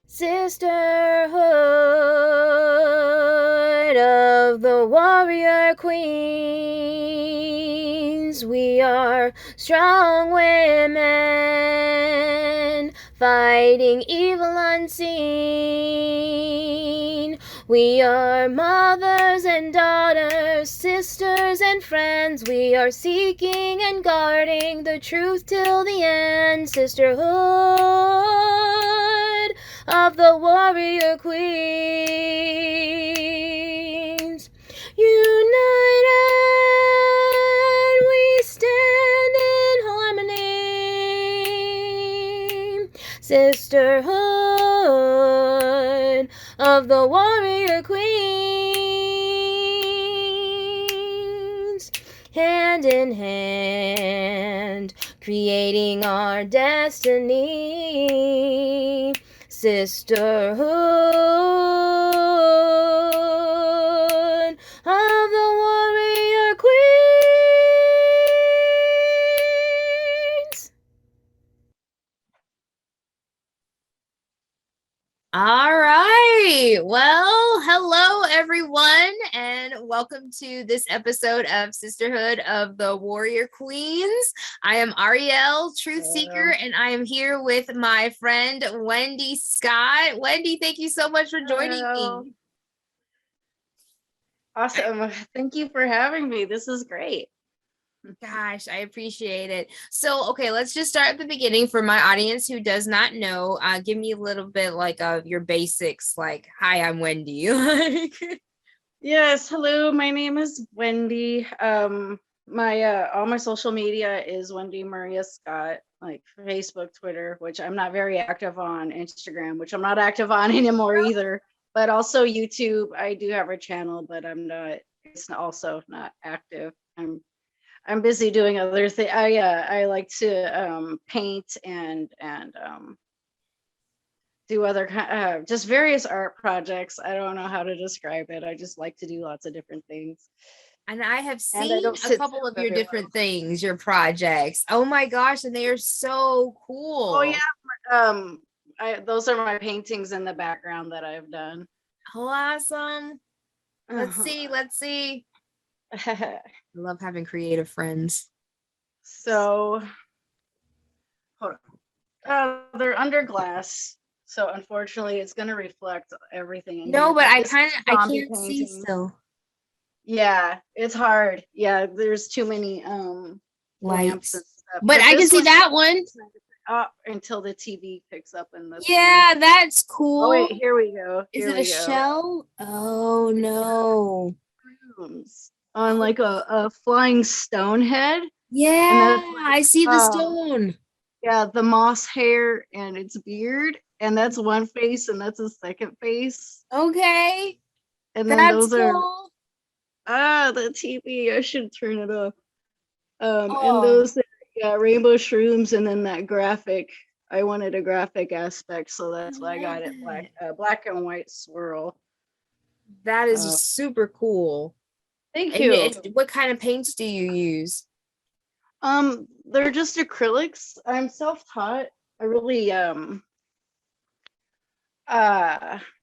Sisterhood of the warrior queens, we are strong women fighting evil unseen. We are mothers and daughters, sisters and friends. We are seeking and guarding the truth till the end. Sisterhood of the warrior queens, united we stand in harmony. Sisterhood of the warrior queens, hand in hand, creating our destiny. Sisterhood of the warrior queens. All right. Well, hello, everyone, and welcome to this episode of Sisterhood of the Warrior Queens. I am Ariel, Truth Seeker, and I am here with my friend, Wendy Scott. Wendy, thank you so much for joining me. Awesome. Thank you for having me. This is great. Gosh, I appreciate it. So, okay, let's just start at the beginning for my audience who does not know. Give me a little bit like of your basics, like, hi, I'm Wendy. Yes, hello, my name is Wendy. My all my social media is Wendy Maria Scott, like Facebook, Twitter, which I'm not very active on, Instagram, which I'm not active on anymore either. But also YouTube, I do have a channel, but it's also not active. I'm busy doing other things. I like to paint and do other just various art projects. I don't know how to describe it. I just like to do lots of different things. And I have seen a couple of your different things, your projects. Oh my gosh, and they are so cool. Oh yeah, those are my paintings in the background that I've done. Oh, awesome. Let's see. I love having creative friends. So, hold on. They're under glass, so unfortunately, it's going to reflect everything. No, but I can't see still. Yeah, it's hard. Yeah, there's too many lamps and Lights. stuff. But But I can this see one that one. up until the TV picks up in this one. Yeah, that's Oh wait, cool. here we go. Is Here it a we go. shell? Oh no. Rooms on Oh like a flying stone head, and yeah, that's like I see the stone. yeah, the moss hair and its beard, and that's one face, and that's a second face, Okay, and then that's those are cool. the TV. I should turn it off. And Oh, those are, yeah, rainbow shrooms, and then that graphic. I wanted a graphic aspect, so I that's why I love got it that. black and white swirl. That Uh, is super cool. Thank And you. what kind of paints do you use? They're just acrylics. I'm self-taught. I really uh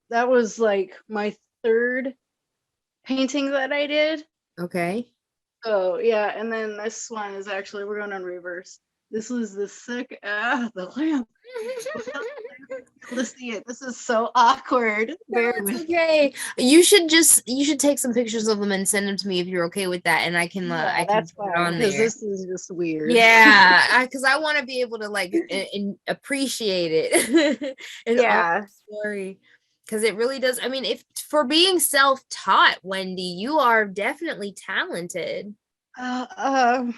that was like my third painting that I did. Okay. Oh yeah, and then this one is actually, we're going on reverse. This was the the lamp. Without being able to see it. This is so awkward. No, Bear it's with. okay. You should take some pictures of them and send them to me if you're okay with that, and I Yeah, can that's put it fine on because there. this is just weird. Yeah, because I want to be able to like and appreciate it and all Yeah. the story because it really does. I mean, if for being self-taught, Wendy, you are definitely talented. Uh, um.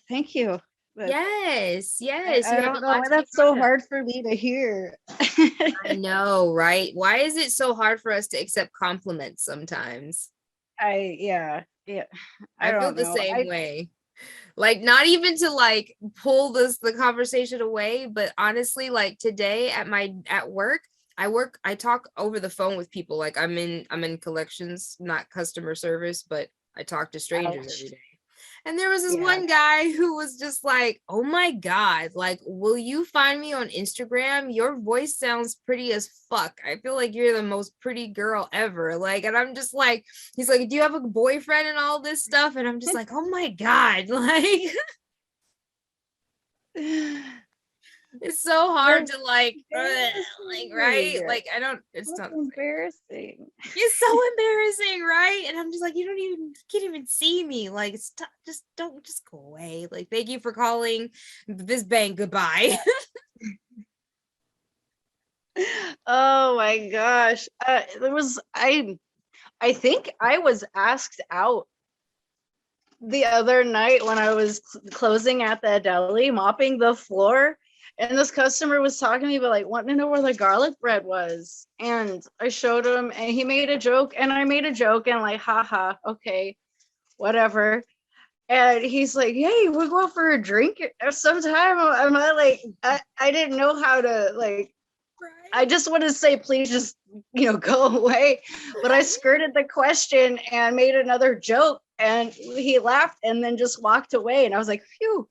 Thank you. But Yes, I, yes, I you have don't a know lot why to be that's so proud of. hard for me to hear. I know, right? Why is it so hard for us to accept compliments sometimes? Yeah. I I feel don't the know. same way. Like not even to like pull the conversation away, but honestly, like today at work, I talk over the phone with people. Like I'm in collections, not customer service, but I talk to strangers Ouch. every day. And there was this Yeah. one guy who was just like, "Oh my God, like, will you find me on Instagram? Your voice sounds pretty as fuck. I feel like you're the most pretty girl ever." Like, and I'm just like, he's like, "Do you have a boyfriend and all this stuff?" And I'm just like, "Oh my God." Like, it's so hard That's to like, like, right? embarrassing. Like, I don't, it's That's not, embarrassing. it's so embarrassing, right? And I'm just like, you don't even can't even see me. Like, stop, just don't just go away. Like, thank you for calling this bank goodbye. Oh my gosh. There was I think I was asked out the other night when I was closing at the deli, mopping the floor, and this customer was talking to me about like wanting to know where the garlic bread was. And I showed him, and he made a joke, and I made a joke, and like, haha, okay, whatever. And he's like, "Hey, we'll go for a drink sometime." I'm not like, I didn't know how to like. I Right. just want to say, please just, go away. But I skirted the question and made another joke, and he laughed and then just walked away. And I was like, phew,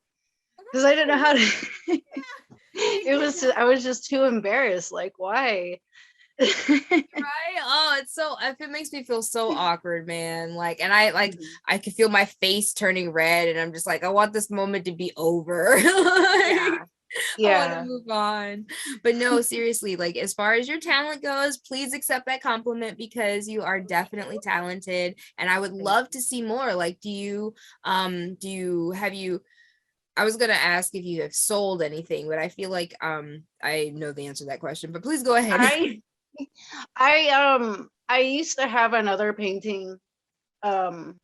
because I didn't know how to. I was just too embarrassed. Like, why? Right? Oh, it's so it makes me feel so awkward, man. Like, and I can feel my face turning red, and I'm just like, I want this moment to be over. Yeah. Like, I want to Yeah. move on. But no, seriously, like as far as your talent goes, please accept that compliment because you are definitely talented. And I would Thank love you. to see more. Like, have you I was gonna ask if you have sold anything, but I feel like I know the answer to that question, but please go ahead. I I used to have another painting um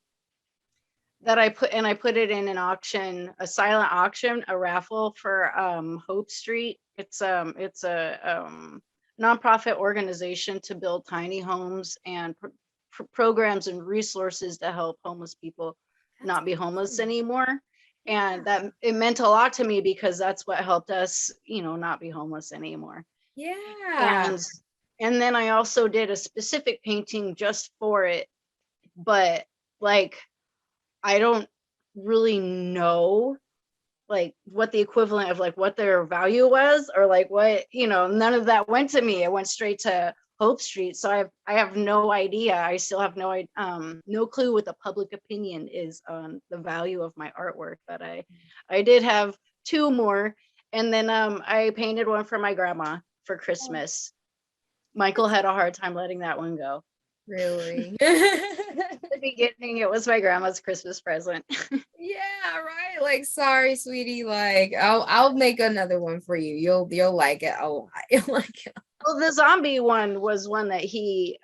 that I put it in an auction, a silent auction, a raffle for Hope Street. It's a nonprofit organization to build tiny homes and programs and resources to help homeless people That's not be homeless awesome. anymore. And Yeah. that it meant a lot to me because that's what helped us, not be homeless anymore. Yeah. And then I also did a specific painting just for it, but like I don't really know like what the equivalent of like what their value was, or like what, none of that went to me. It went straight to Hope Street. So I have no idea. I still have no clue what the public opinion is on the value of my artwork. But I did have two more, and then I painted one for my grandma for Oh, Christmas. Michael that's had a hard time letting that one go. Really? The beginning, it was my grandma's Christmas present. Yeah, right. Like, sorry, sweetie. Like, I'll make another one for you. You'll like it a lot. You'll like it. Well, the zombie one was one that he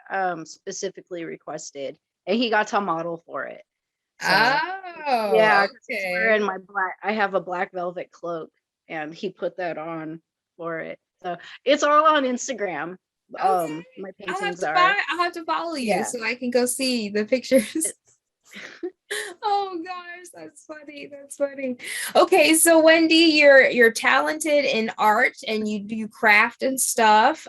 specifically requested, and he got to model for it. So yeah, Oh, 'cause he's okay. wearing my black. I have a black velvet cloak, and he put that on for it. So it's all on Instagram. Okay. My paintings are. I'll have to follow you Yeah. so I can go see the pictures. Oh gosh, that's funny. That's funny. Okay, so Wendy, you're talented in art and you do craft and stuff.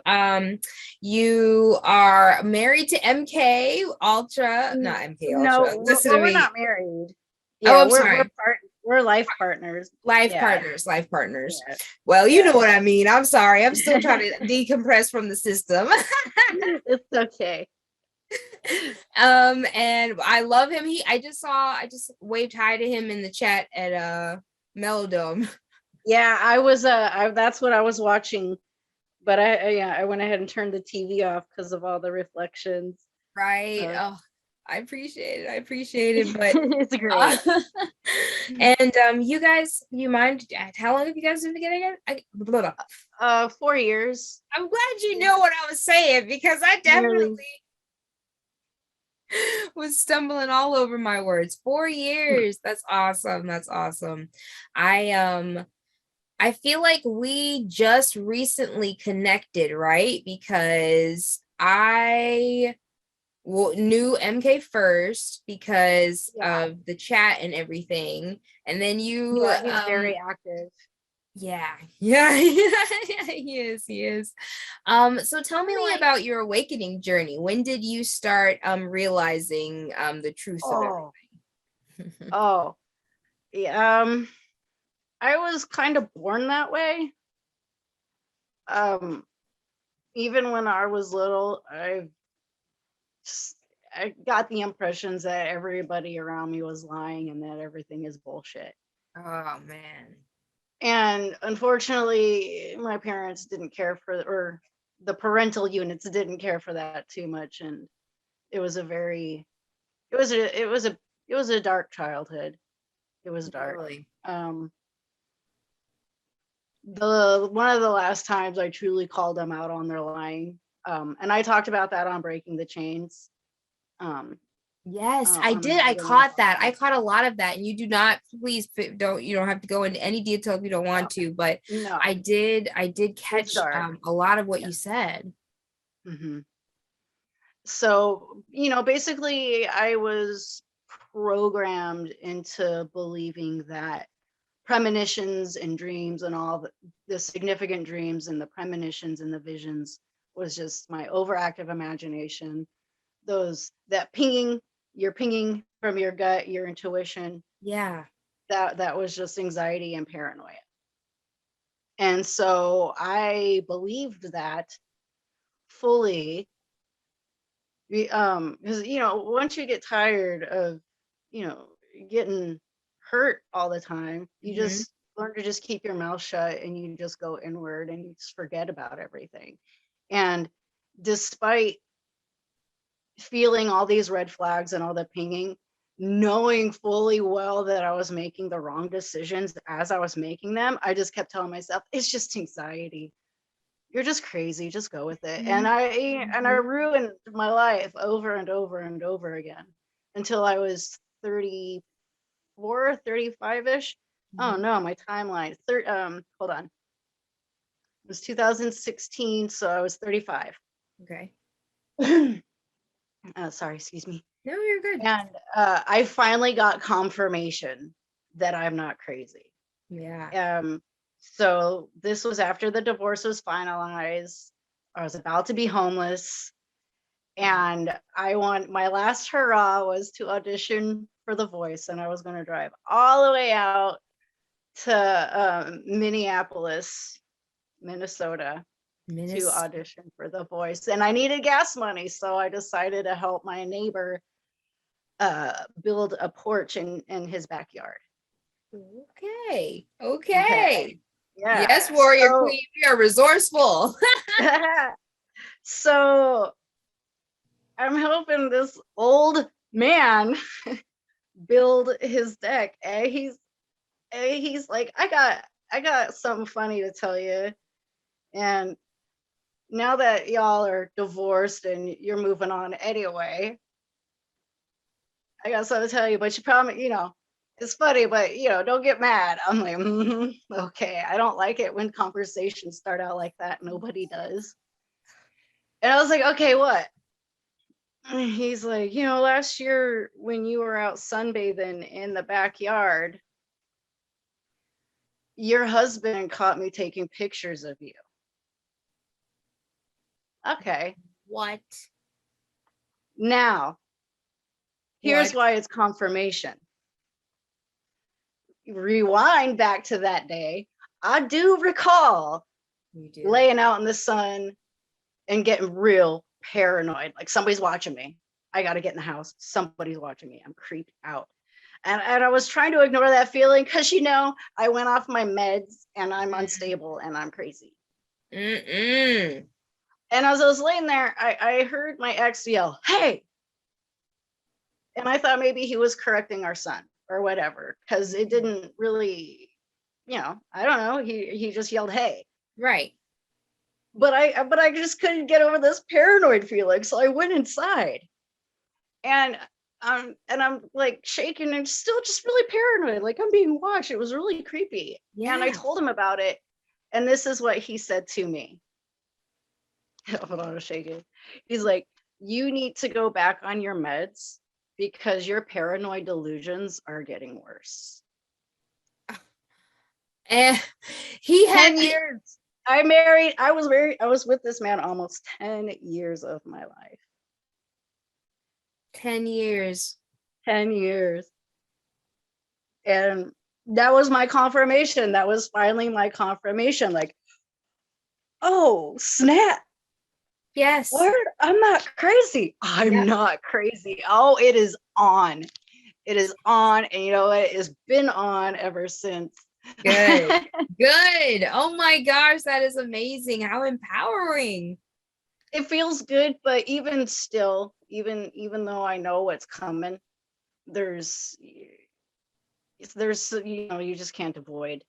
You are married to MK Ultra, not MK Ultra. No, Listen to well, we're me. not married. Oh, Yeah, I'm sorry. we're life partners. Life Yeah, partners, life partners. yeah, Well, you know yeah. what I mean. I'm sorry. I'm still trying to decompress from the system. It's okay. And I love him. I just waved hi to him in the chat at Melodome. Yeah, that's what I was watching, but I went ahead and turned the TV off because of all the reflections. Right. So Oh, I appreciate it. I appreciate it. But it's great. and you guys, you mind how long have you guys been together again? Blah, blah, blah. 4 years. I'm glad you know what I was saying because I Nearly. definitely was stumbling all over my words. 4 years. That's awesome. That's awesome. I feel like we just recently connected, right? Because I knew MK first because Yeah. of the chat and everything. And then you Yeah, he's very active. yeah, he is. So tell me Like, about your awakening journey. When did you start realizing the truth of oh, everything? oh, yeah. I was kind of born that way. Um, Even when I was little, I got the impressions that everybody around me was lying and that everything is bullshit. Oh man. And unfortunately, my parents didn't care for, or the parental units didn't care for that too much, and it was a very, it was a dark childhood. It was dark. Really? Um, the One of the last times I truly called them out on their lying, and I talked about that on Breaking the Chains. Um, Yes, I on did. my I other main caught that. I podcast. caught a lot of that. And you do not, please don't, you don't have to go into any detail if you don't want to, but No, I did it's catch dark. a lot of what Yeah. you said. Hmm. So, basically, I was programmed into believing that premonitions and dreams and all the significant dreams and the premonitions and the visions was just my overactive imagination. That pinging, you're pinging from your gut, your intuition, Yeah. that was just anxiety and paranoia. And so I believed that fully. Because once you get tired of you know getting hurt all the time, you Hmm. just learn to just keep your mouth shut and you just go inward and you just forget about everything. And despite feeling all these red flags and all the pinging, knowing fully well that I was making the wrong decisions as I was making them, I just kept telling myself, it's just anxiety. You're just crazy, just go with it. And I ruined my life over and over and over again until I was 34, 35ish. Oh Hmm. no, my timeline. Hold on. It was 2016, so I was 35. Okay. Sorry, excuse me. No, you're good. And I finally got confirmation that I'm not crazy. Yeah. So this was after the divorce was finalized. I was about to be homeless, and my last hurrah was to audition for The Voice, and I was going to drive all the way out to Minneapolis, Minnesota, to Minnesota. audition for The Voice, and I needed gas money, so I decided to help my neighbor build a porch in his backyard. Okay. Okay. Okay. Yeah. Yes, warrior So queen, we are resourceful. so I'm helping this old man build his deck, and he's like, I got something funny to tell you. And now that y'all are divorced and you're moving on anyway, I got something to tell you, but you probably, it's funny, but don't get mad. I'm like, okay. I don't like it when conversations start out like that. Nobody does. And I was like, okay, what? He's like, last year when you were out sunbathing in the backyard, your husband caught me taking pictures of you. Okay. What? Now, here's What? why it's confirmation. Rewind back to that day. I do recall laying out in the sun and getting real paranoid. Like, somebody's watching me. I got to get in the house. Somebody's watching me. I'm creeped out. And I was trying to ignore that feeling because, I went off my meds and I'm unstable and I'm crazy. Mm-mm. And as I was laying there, I heard my ex yell, "Hey!" And I thought maybe he was correcting our son or whatever, because it didn't really, I don't know. He just yelled, "Hey!" Right. But I just couldn't get over this paranoid feeling, so I went inside, and I'm like shaking and still just really paranoid, like I'm being watched. It was really creepy. Yeah. And I told him about it, and this is what he said to me. Hold on, I'm shaking. He's like, "You need to go back on your meds because your paranoid delusions are getting worse." And he had 10 years. I was with this man almost 10 years of my life. 10 years. 10 years. And that was my confirmation. That was finally my confirmation. Like, oh, snap. Yes. What? I'm not crazy. I'm not crazy. Oh, it is on. It is on. And you know what? It's been on ever since. Good. Good. Oh my gosh, that is amazing. How empowering. It feels good, but even still, even though I know what's coming, there's you just can't avoid.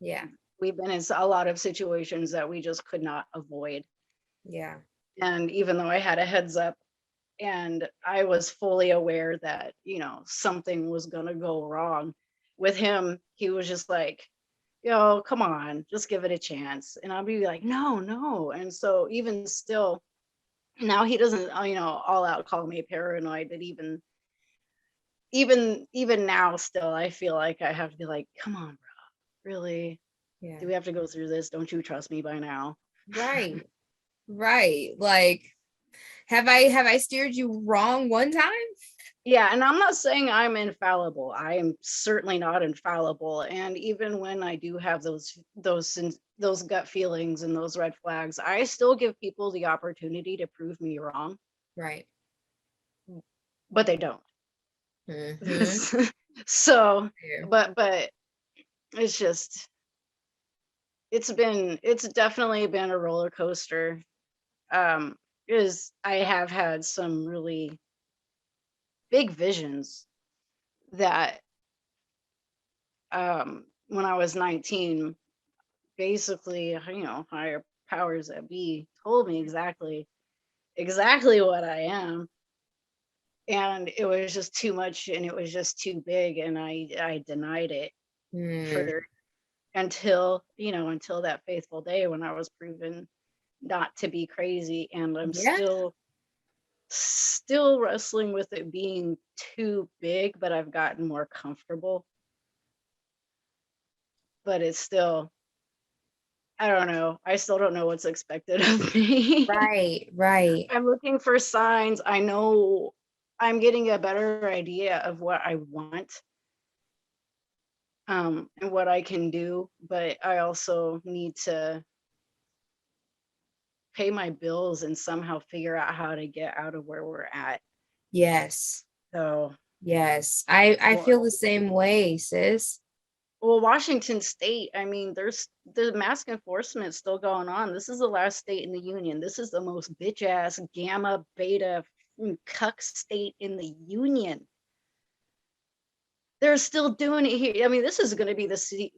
Yeah. We've been in a lot of situations that we just could not avoid. Yeah. And even though I had a heads up and I was fully aware that, something was going to go wrong with him, he was just like, come on, just give it a chance. And I'll be like, no. And so even still, now he doesn't, all out call me paranoid, but even now still, I feel like I have to be like, come on, bro, really? Yeah. Do we have to go through this? Don't you trust me by now? Right. Right. Like, have I steered you wrong one time? Yeah, and I'm not saying I'm infallible. I am certainly not infallible. And even when I do have those gut feelings and those red flags, I still give people the opportunity to prove me wrong. Right. But they don't. Mm-hmm. So, but it's just, it's definitely been a roller coaster. Because I have had some really big visions that when I was 19, basically, higher powers that be told me exactly what I am. And it was just too much and it was just too big. And I denied it for until that faithful day when I was proven not to be crazy. And I'm still wrestling with it being too big, but I've gotten more comfortable. But it's still, I don't know. I still don't know what's expected of me. Right. I'm looking for signs. I know I'm getting a better idea of what I want, and what I can do, but I also need to pay my bills and somehow figure out how to get out of where we're at. Yes. So yes, I feel the same way, sis. Well, Washington State, I mean, there's the mask enforcement still going on. This is the last state in the union. This is the most bitch ass gamma beta cuck state in the Union. They're still doing it here. I mean, this is going to be the seat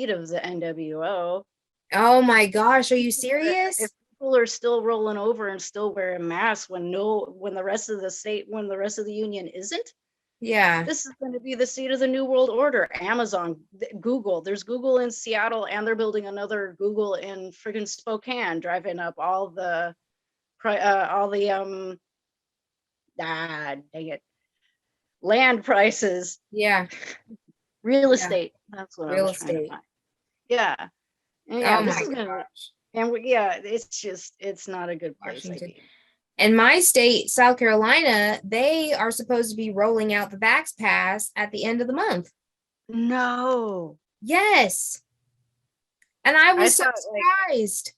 of the NWO. Oh my gosh, are you If serious? people are still rolling over and still wearing masks when the rest of the union isn't, Yeah. this is going to be the seat of the new world order. Amazon, Google. There's Google in Seattle, and they're building another Google in friggin' Spokane, driving up all the dang it, land prices. Yeah. Real Yeah. estate. That's what I Real was trying to estate. find. Yeah. And Oh this my is gonna, gosh. and it's not a good place. Washington. In my state, South Carolina, they are supposed to be rolling out the Vax Pass at the end of the month. No. Yes. And I was so surprised.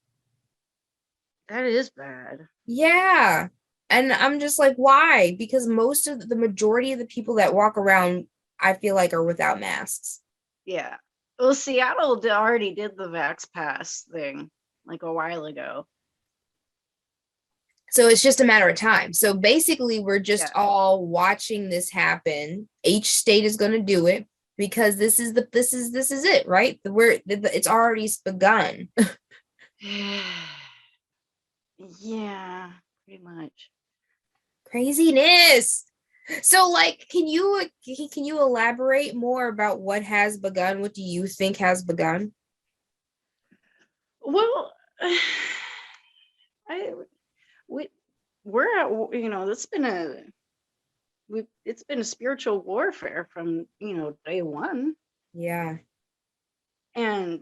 That is bad. Yeah. And I'm just like, why? Because most of the majority of the people that walk around, I feel like, are without masks. Yeah. Well, Seattle already did the Vax Pass thing like a while ago. So it's just a matter of time. So basically, we're just all watching this happen. Each state is going to do it because this is it, right? It's already begun. Yeah, pretty much. Craziness. So, like, can you elaborate more about what has begun? What do you think has begun? Well, we're at, it's been a spiritual warfare from day one. Yeah. And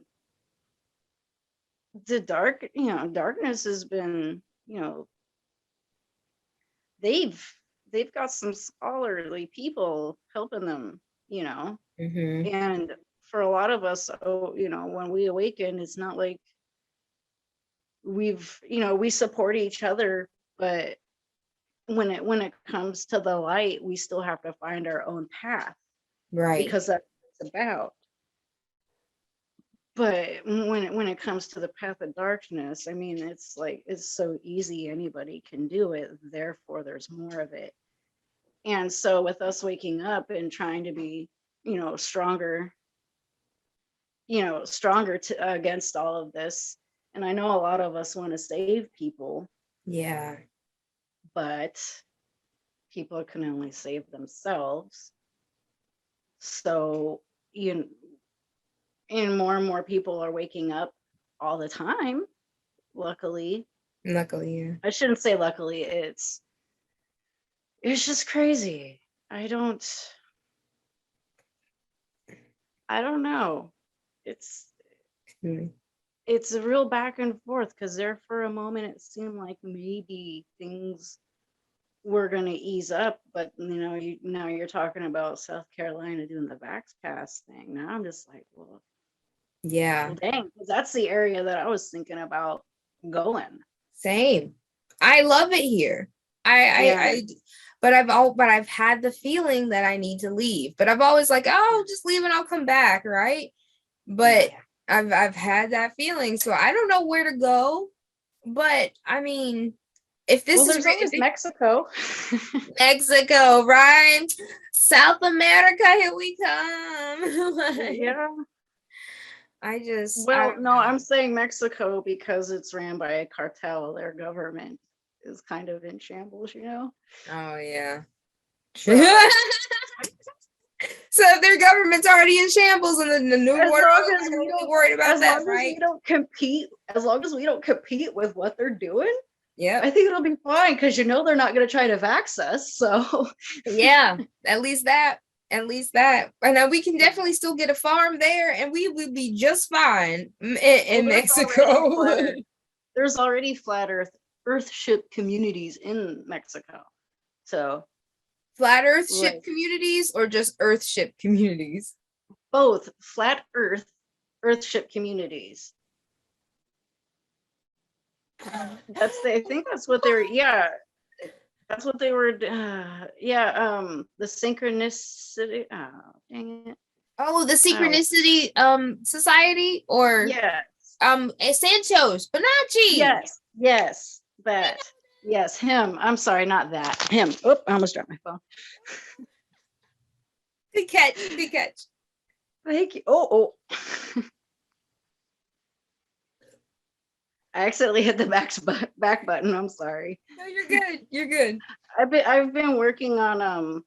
the darkness has been, they've got some scholarly people helping them, Mm-hmm. and for a lot of us, when we awaken, it's not like we support each other, but when it comes to the light, we still have to find our own path, Right. because that's what it's about. But when it comes to the path of darkness, I mean, it's like, it's so easy, anybody can do it, therefore there's more of it. And so with us waking up and trying to be stronger against all of this, and I know a lot of us want to save people, Yeah. but people can only save themselves. So and more people are waking up all the time, luckily. Yeah. I shouldn't say luckily, it's just crazy. I don't know. It's a real back and forth, because there for a moment it seemed like maybe things were going to ease up, but now you're talking about South Carolina doing the Vax Pass thing. Now I'm just like, well, yeah, dang, because that's the area that I was thinking about going. Same. I love it here. But I've had the feeling that I need to leave. But I've always like, oh, just leave and I'll come back, right? But I've had that feeling, so I don't know where to go. But I mean, if this there's always Mexico. Mexico, right? South America, here we come. Yeah. No, I'm saying Mexico because it's ran by a cartel. Their government is kind of in shambles, Oh yeah. So if their government's already in shambles, and the new world is really worried about that, right? As long as we don't compete with what they're doing, yeah, I think it'll be fine, because they're not going to try to vax us. So yeah, at least that. And we can definitely still get a farm there, and we will be just fine in Mexico. There's already flat earth ship communities in Mexico. So flat earth ship communities, or just earth ship communities? Both flat earth ship communities. I think that's what they're, that's what they were, the synchronicity, dang it. Oh, the synchronicity society, or yes. Sancho's Bonacci. Yes, that. Yes, him. I'm sorry, not that. Him. Oh, I almost dropped my phone. Good catch. Good catch. Thank you. Oh. I accidentally hit the back button. I'm sorry. No, you're good. You're good. I've been working on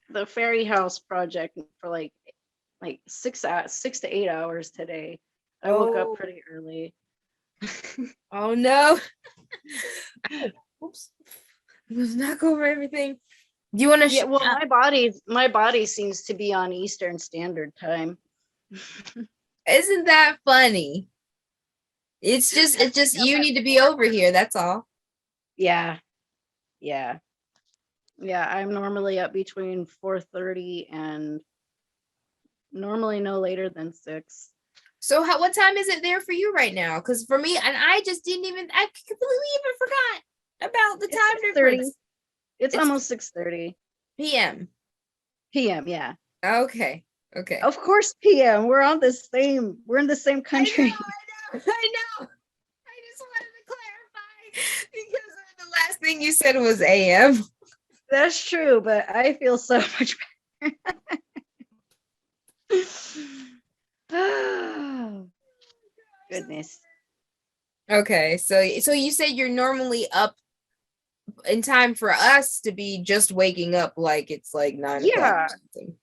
the fairy house project for like 6 to 8 hours today. I woke up pretty early. Oh no. Oops. Let's knock over everything. Do you want to? Yeah, well, my body seems to be on Eastern Standard Time. Isn't that funny? It's just you need to be over here. That's all. Yeah. I'm normally up between 4:30 and normally no later than 6. So what time is it there for you right now? Because for me, and I just didn't even, I completely even forgot about the time difference. It's almost 6:30 p.m. Yeah. Okay. Of course PM. We're in the same country. I know. I just wanted to clarify because the last thing you said was AM. That's true, but I feel so much better. Oh, goodness. Okay, so you say you're normally up in time for us to be just waking up, like it's like 9 o'clock or something.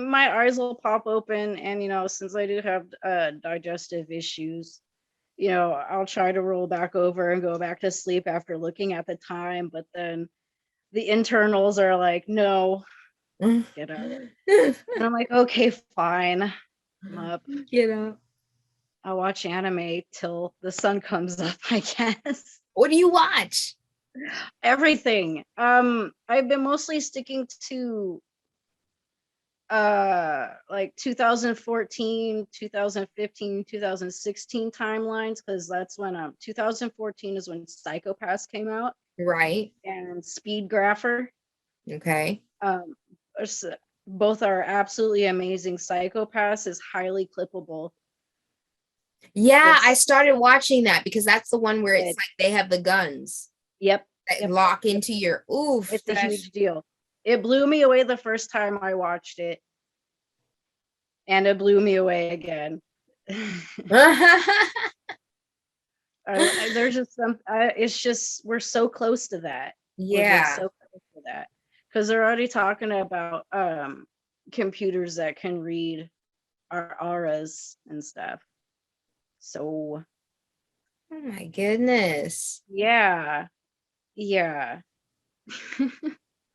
My eyes will pop open, and since I do have digestive issues, I'll try to roll back over and go back to sleep after looking at the time, but then the internals are like, no, get up. And I'm like, okay, fine. I'm up. Get up. I'll watch anime till the sun comes up, I guess. What do you watch? Everything. I've been mostly sticking to like 2014, 2015, 2016 timelines, because that's when 2014 is when Psychopaths came out. Right. And Speed Grapher. Okay. Both are absolutely amazing. Psychopaths is highly clippable. Yeah, I started watching that because that's the one where it's like they have the guns. Yep. That lock into your oof. It's a huge deal. It blew me away the first time I watched it. And it blew me away again. There's just it's just, we're so close to that. Yeah. So close to that. Because they're already talking about computers that can read our auras and stuff. So. Oh my goodness. Yeah.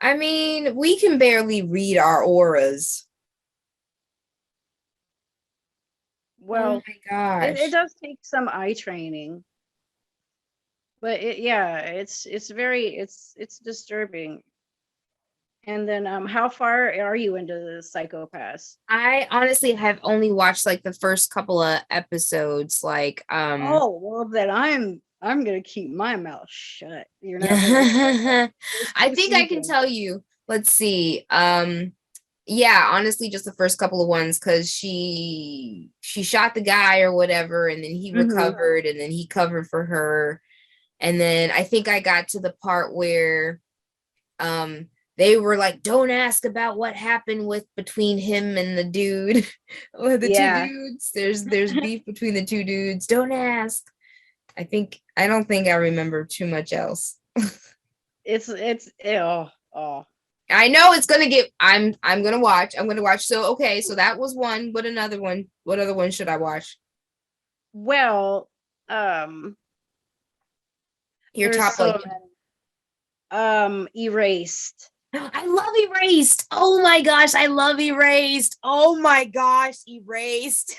I mean, we can barely read our auras. Well, oh my gosh. It does take some eye training. But it's disturbing. And then how far are you into the Psychopaths? I honestly have only watched like the first couple of episodes. Like oh well, then I'm gonna keep my mouth shut. You're not I think I can tell you. Let's see. Yeah, honestly, just the first couple of ones, because she shot the guy or whatever, and then he recovered, and then he covered for her. And then I think I got to the part where they were like, don't ask about what happened between him and the dude or the two dudes. There's beef between the two dudes. Don't ask. I don't think I remember too much else. it's I know it's gonna get. I'm gonna watch. So okay, so that was one. What another one? What other one should I watch? Well, your top so Erased. I love Erased. Oh my gosh, I love Erased. Oh my gosh, Erased.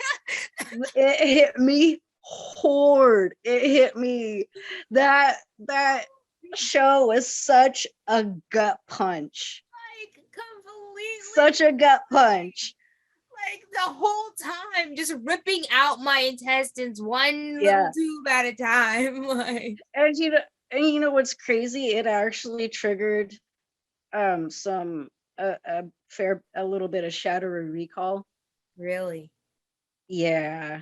It hit me hard. It hit me. That show was such a gut punch. Like completely. Such a gut punch. Like the whole time, just ripping out my intestines one little tube at a time. Like, and you know what's crazy? It actually triggered a little bit of Shadowy Recall. Really? Yeah.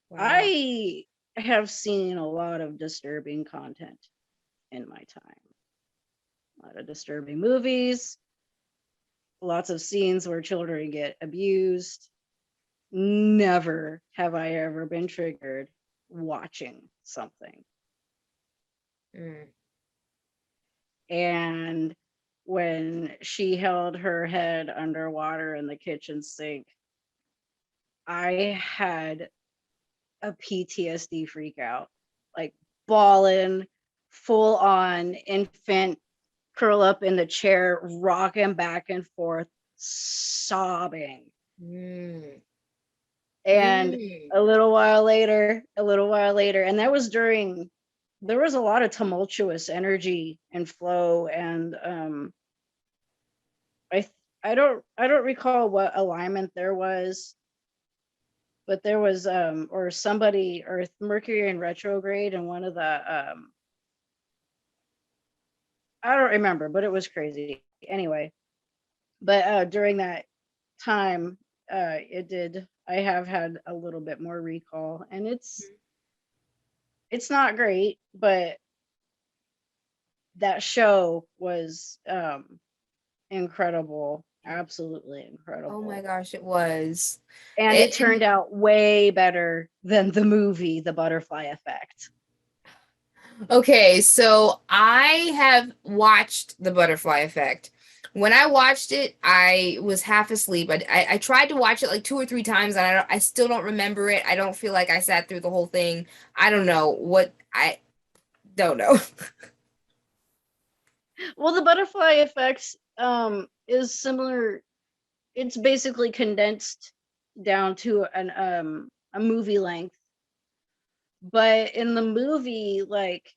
Wow. have seen a lot of disturbing content in my time. A lot of disturbing movies, lots of scenes where children get abused. Never have I ever been triggered watching something. Mm. And when she held her head underwater in the kitchen sink, I had a PTSD freak out, like bawling, full on infant, curl up in the chair, rocking back and forth, sobbing. Mm. And Mm. a little while later, and that was during, there was a lot of tumultuous energy and flow, and I I don't recall what alignment there was, but there was or somebody, or Mercury in retrograde, and one of the I don't remember, but it was crazy anyway. But during that time, it did, I have had a little bit more recall, and it's not great, but that show was incredible, absolutely Oh my incredible. gosh, it was. And it turned out way better than the movie The Butterfly Effect. Okay, so I have watched The Butterfly Effect. When I watched it, I was half asleep. I tried to watch it like 2 or 3 times, and I still don't remember it. I don't feel like I sat through the whole thing. I don't know what I don't know. Well, The Butterfly Effect is similar. It's basically condensed down to an a movie length, but in the movie, like,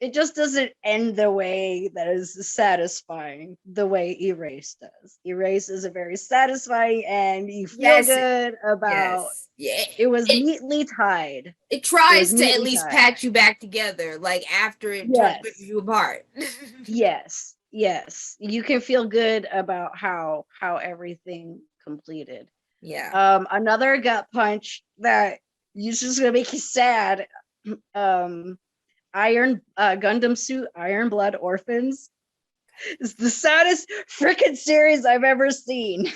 it just doesn't end the way that is satisfying the way Erase does. Erase is a very satisfying, and you feel Yes, good about yes, yeah. it. Was It neatly tied. it It was tries to at neatly least tied. patch you back together, like after it rips Yes. you apart. Yes. Yes. You can feel good about how everything completed. Yeah. Another gut punch that is just gonna make you sad. Um, Iron Gundam suit Iron Blood Orphans is the saddest freaking series I've ever seen.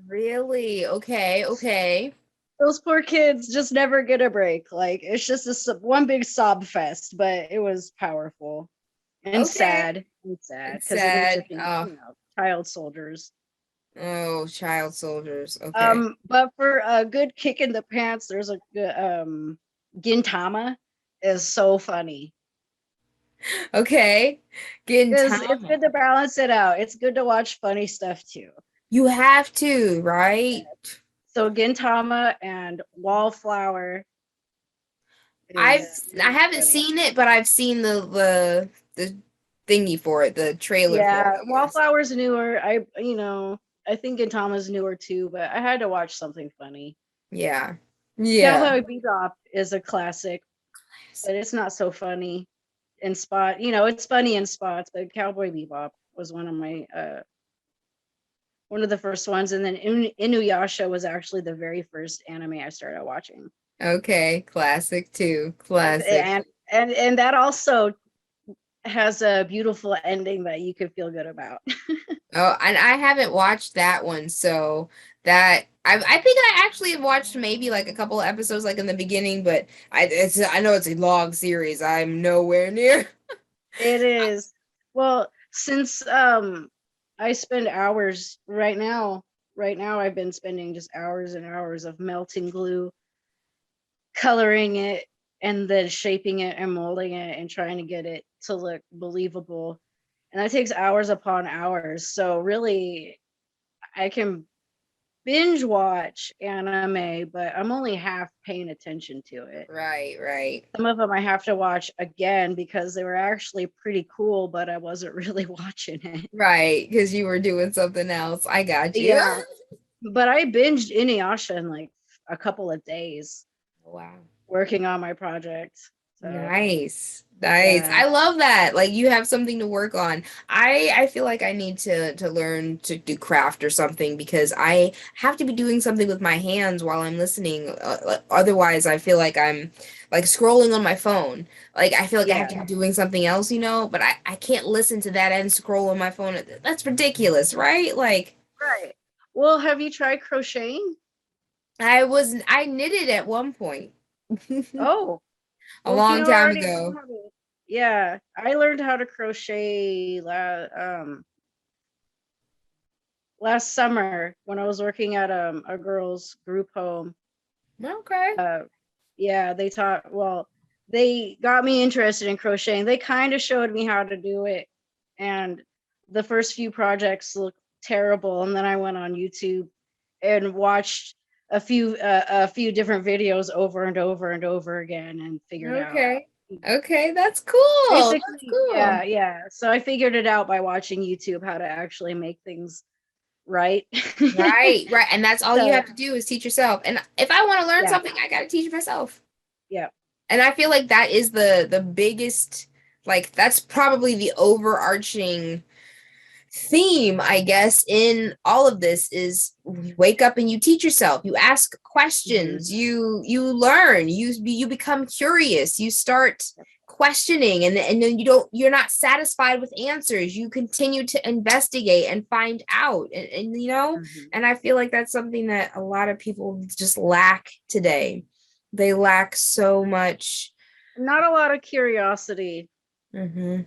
Really? Okay, okay. Those poor kids just never get a break. Like, it's just one big sob fest, but it was powerful and Okay. sad and sad It's because it makes you sad. think, Oh, child soldiers. oh, child soldiers. Okay. But for a good kick in the pants, there's a good Gintama is so funny. Okay. Because it's Gintama. good to balance it out. It's good to watch funny stuff too. You have to, right? So Gintama and Wallflower I've is I really haven't funny. seen it, but I've seen the thingy for it, the trailer for Yeah, it, I guess. Wallflower's newer. I think Gintama's newer too, but I had to watch something funny. Yeah. Yeah. Cowboy Bebop is a classic, but it's not so funny in spot. It's funny in spots, but Cowboy Bebop was one of the first ones, and then Inuyasha was actually the very first anime I started watching. Okay. Classic too. Classic. And that also has a beautiful ending that you could feel good about. Oh, and I haven't watched that one, so that I think I actually watched maybe like a couple of episodes like in the beginning, but I know it's a long series. I'm nowhere near. It is. Well, since I spend hours right now I've been spending just hours and hours of melting glue, coloring it, and then shaping it and molding it and trying to get it to look believable. And that takes hours upon hours. So really, I can binge watch anime, but I'm only half paying attention to it. Right, right. Some of them I have to watch again because they were actually pretty cool, but I wasn't really watching it. Right, because you were doing something else. I got you. Yeah, but I binged Inuyasha in like a couple of days Wow. working on my project. So Nice. Nice. Yeah. I love that. Like you have something to work on. I feel like I need to learn to do craft or something because I have to be doing something with my hands while I'm listening. Otherwise, I feel like I'm like scrolling on my phone. Like I feel like I have Yeah. to be doing something else, but I can't listen to that and scroll on my phone. That's ridiculous, right? Like Right. Well, have you tried crocheting? I knitted at one point. Oh, A well, if you long know time already ago. know how to, yeah, I learned how to crochet last summer when I was working at a girls group home. Okay. Uh, yeah, they got me interested in crocheting. They kind of showed me how to do it, and the first few projects looked terrible. And then I went on YouTube and watched a few different videos over and over and over again, and figured out. Okay. Okay, that's cool. That's Basically, cool. yeah. So I figured it out by watching YouTube how to actually make things right. Right, right. And that's all you So have to do is teach yourself. And if I want to learn yeah, something, I got to teach myself. yeah. And I feel like that is the biggest, like that's probably the overarching theme, I guess, in all of this is you wake up and you teach yourself. You ask Mhm. questions. You learn. You become curious. You start questioning and then you're not satisfied with answers. You continue to investigate and find out. And Mhm. and I feel like that's something that a lot of people just lack today. They lack so much. Not a lot of curiosity. Hmm.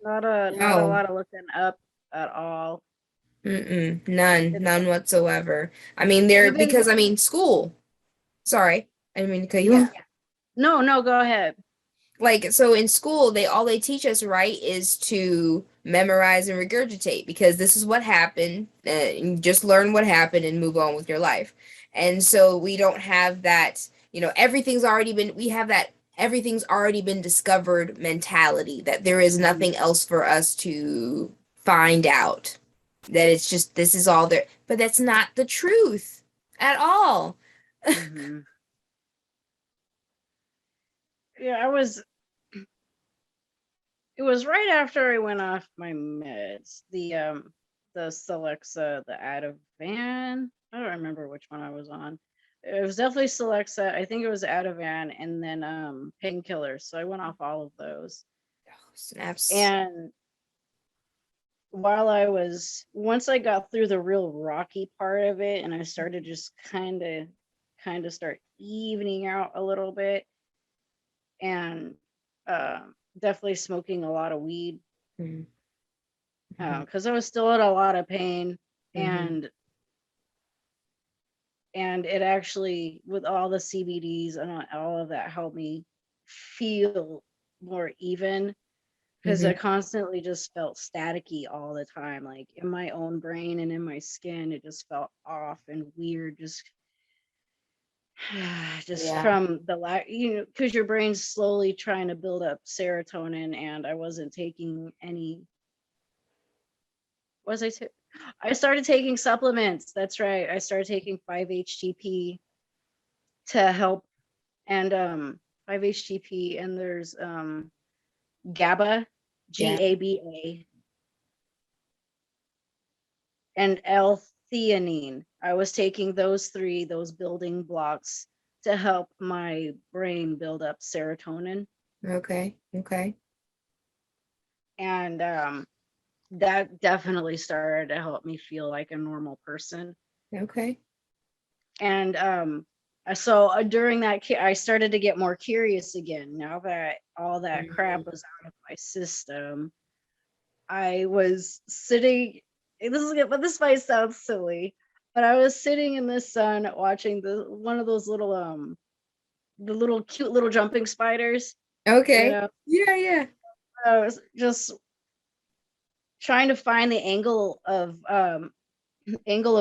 Not a No. lot of looking up at all. Mm-mm, none, It's none whatsoever. I mean, there even because I mean, school. Sorry, I didn't mean to cut you yeah. off. No, no, go ahead. Like, so in school, they teach us, right, is to memorize and regurgitate because this is what happened. And just learn what happened and move on with your life. And so we don't have that, we have that everything's already been discovered mentality that there is Mhm. nothing else for us to find out. That it's just this is all there. But that's not the truth at all. Mhm. Yeah, it was right after I went off my meds. The Celexa, the Ativan. I don't remember which one I was on. It was definitely Celexa. I think it was Ativan, and then painkillers. So I went off all of those. Snaps. And once I got through the real rocky part of it, and I started just kind of start evening out a little bit, and uh, definitely smoking a lot of weed Mhm. because I was still in a lot of pain, Mhm. and it actually, with all the CBDs and all of that, helped me feel more even, because I Mhm. constantly just felt staticky all the time, like in my own brain and in my skin. It just felt off and weird, just Yeah. from the lack, because your brain's slowly trying to build up serotonin, and I wasn't taking any. Was I? I started taking supplements. That's right. I started taking 5-HTP to help, and 5-HTP, and there's GABA, Yeah. GABA, and L-theanine. I was taking those three, those building blocks, to help my brain build up serotonin, Okay. Okay. and that definitely started to help me feel like a normal person. Okay. And so during that, I started to get more curious again. Now that all that crap Mhm. was out of my system, I was sitting. But this might sound silly, but I was sitting in the sun watching the one of those little the little cute little jumping spiders. You Okay. know, Yeah, yeah. I was just trying to find the angle of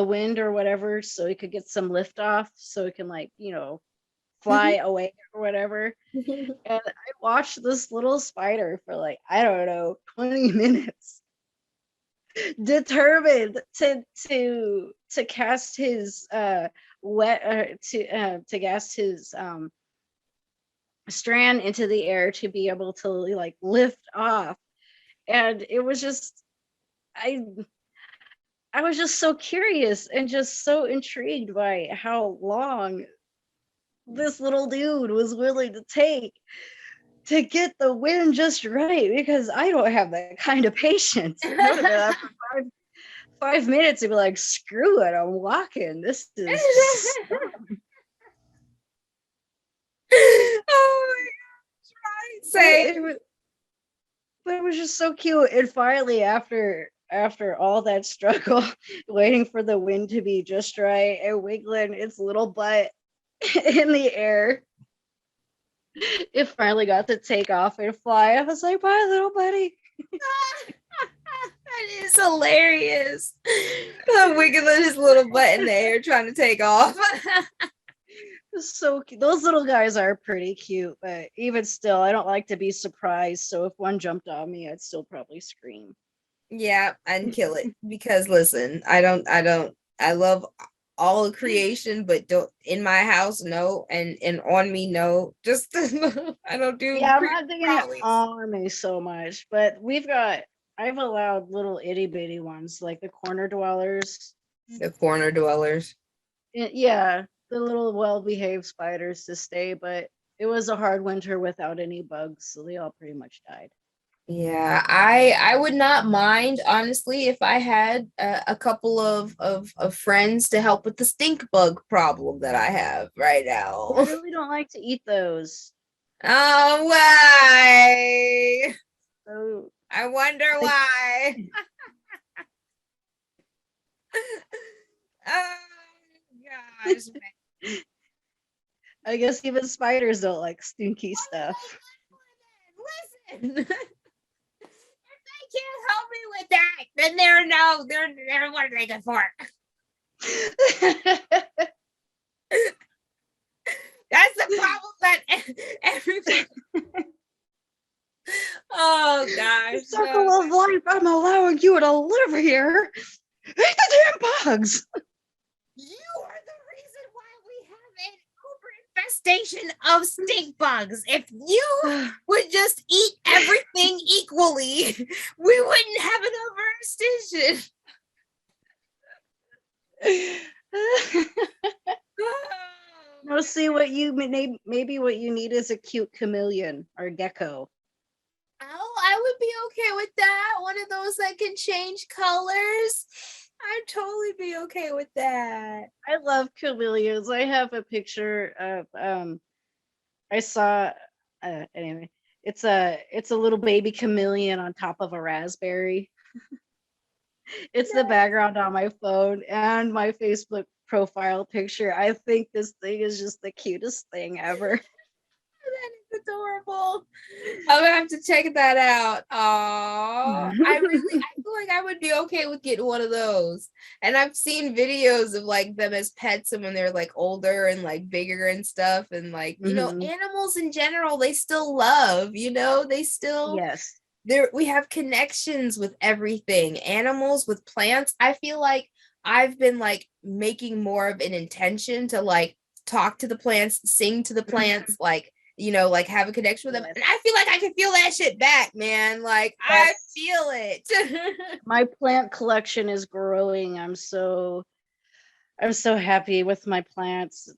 wind or whatever, so it could get some lift off, so it can, like, fly away or whatever. And I watched this little spider for, like, I don't know, 20 minutes, determined to cast his wet to cast his strand into the air to be able to like lift off. And it was just, I I was just so curious and just so intrigued by how long this little dude was willing to take to get the wind just right, because I don't have that kind of patience. I would have been after 5 minutes and be like, screw it, I'm walking. This is just Oh my gosh, right. Same. But it was just so cute. And finally, after all that struggle, waiting for the wind to be just right and wiggling its little butt in the air, it finally got to take off and fly. I was like, bye, little buddy. That is hilarious. Wiggling his little butt in the air trying to take off. So cute. Those little guys are pretty cute, but even still, I don't like to be surprised. So if one jumped on me, I'd still probably scream. Yeah, and kill it. Because listen, I love all of creation, but don't in my house, no, and on me, no. Just I don't do. Yeah, I'm not thinking it on me so much, but I've allowed little itty bitty ones like the corner dwellers. The corner dwellers. Yeah, the little well-behaved spiders to stay, but it was a hard winter without any bugs, so they all pretty much died. Yeah, I would not mind honestly if I had a couple of friends to help with the stink bug problem that I have right now. I really don't like to eat those. Oh, why? So I wonder why. Oh gosh. I guess even spiders don't like stinky stuff. Listen. If they can't help me with that, then they're what are they good for? That's the problem that everybody. Oh gosh. Circle of life, I'm allowing you to live here. Eat the damn bugs. You are the reason why we have an infestation of stink bugs. If you would just eat everything equally, we wouldn't have an overstation. No, see what you maybe what you need is a cute chameleon or gecko. Oh, I would be okay with that. One of those that can change colors. I'd totally be okay with that. I love chameleons. I have a picture of I saw anyway. It's a little baby chameleon on top of a raspberry. It's the background on my phone and my Facebook profile picture. I think this thing is just the cutest thing ever. That is adorable. I'm gonna have to check that out. Oh, I feel like I would be okay with getting one of those. And I've seen videos of like them as pets and when they're like older and like bigger and stuff. And like, you know, animals in general, they still love, you know, they still yes. We have connections with everything. Animals with plants. I feel like I've been like making more of an intention to like talk to the plants, sing to the plants, like you know, like have a connection with them. And I feel like I can feel that shit back, man. Like I feel it. My plant collection is growing. I'm so happy with my plants.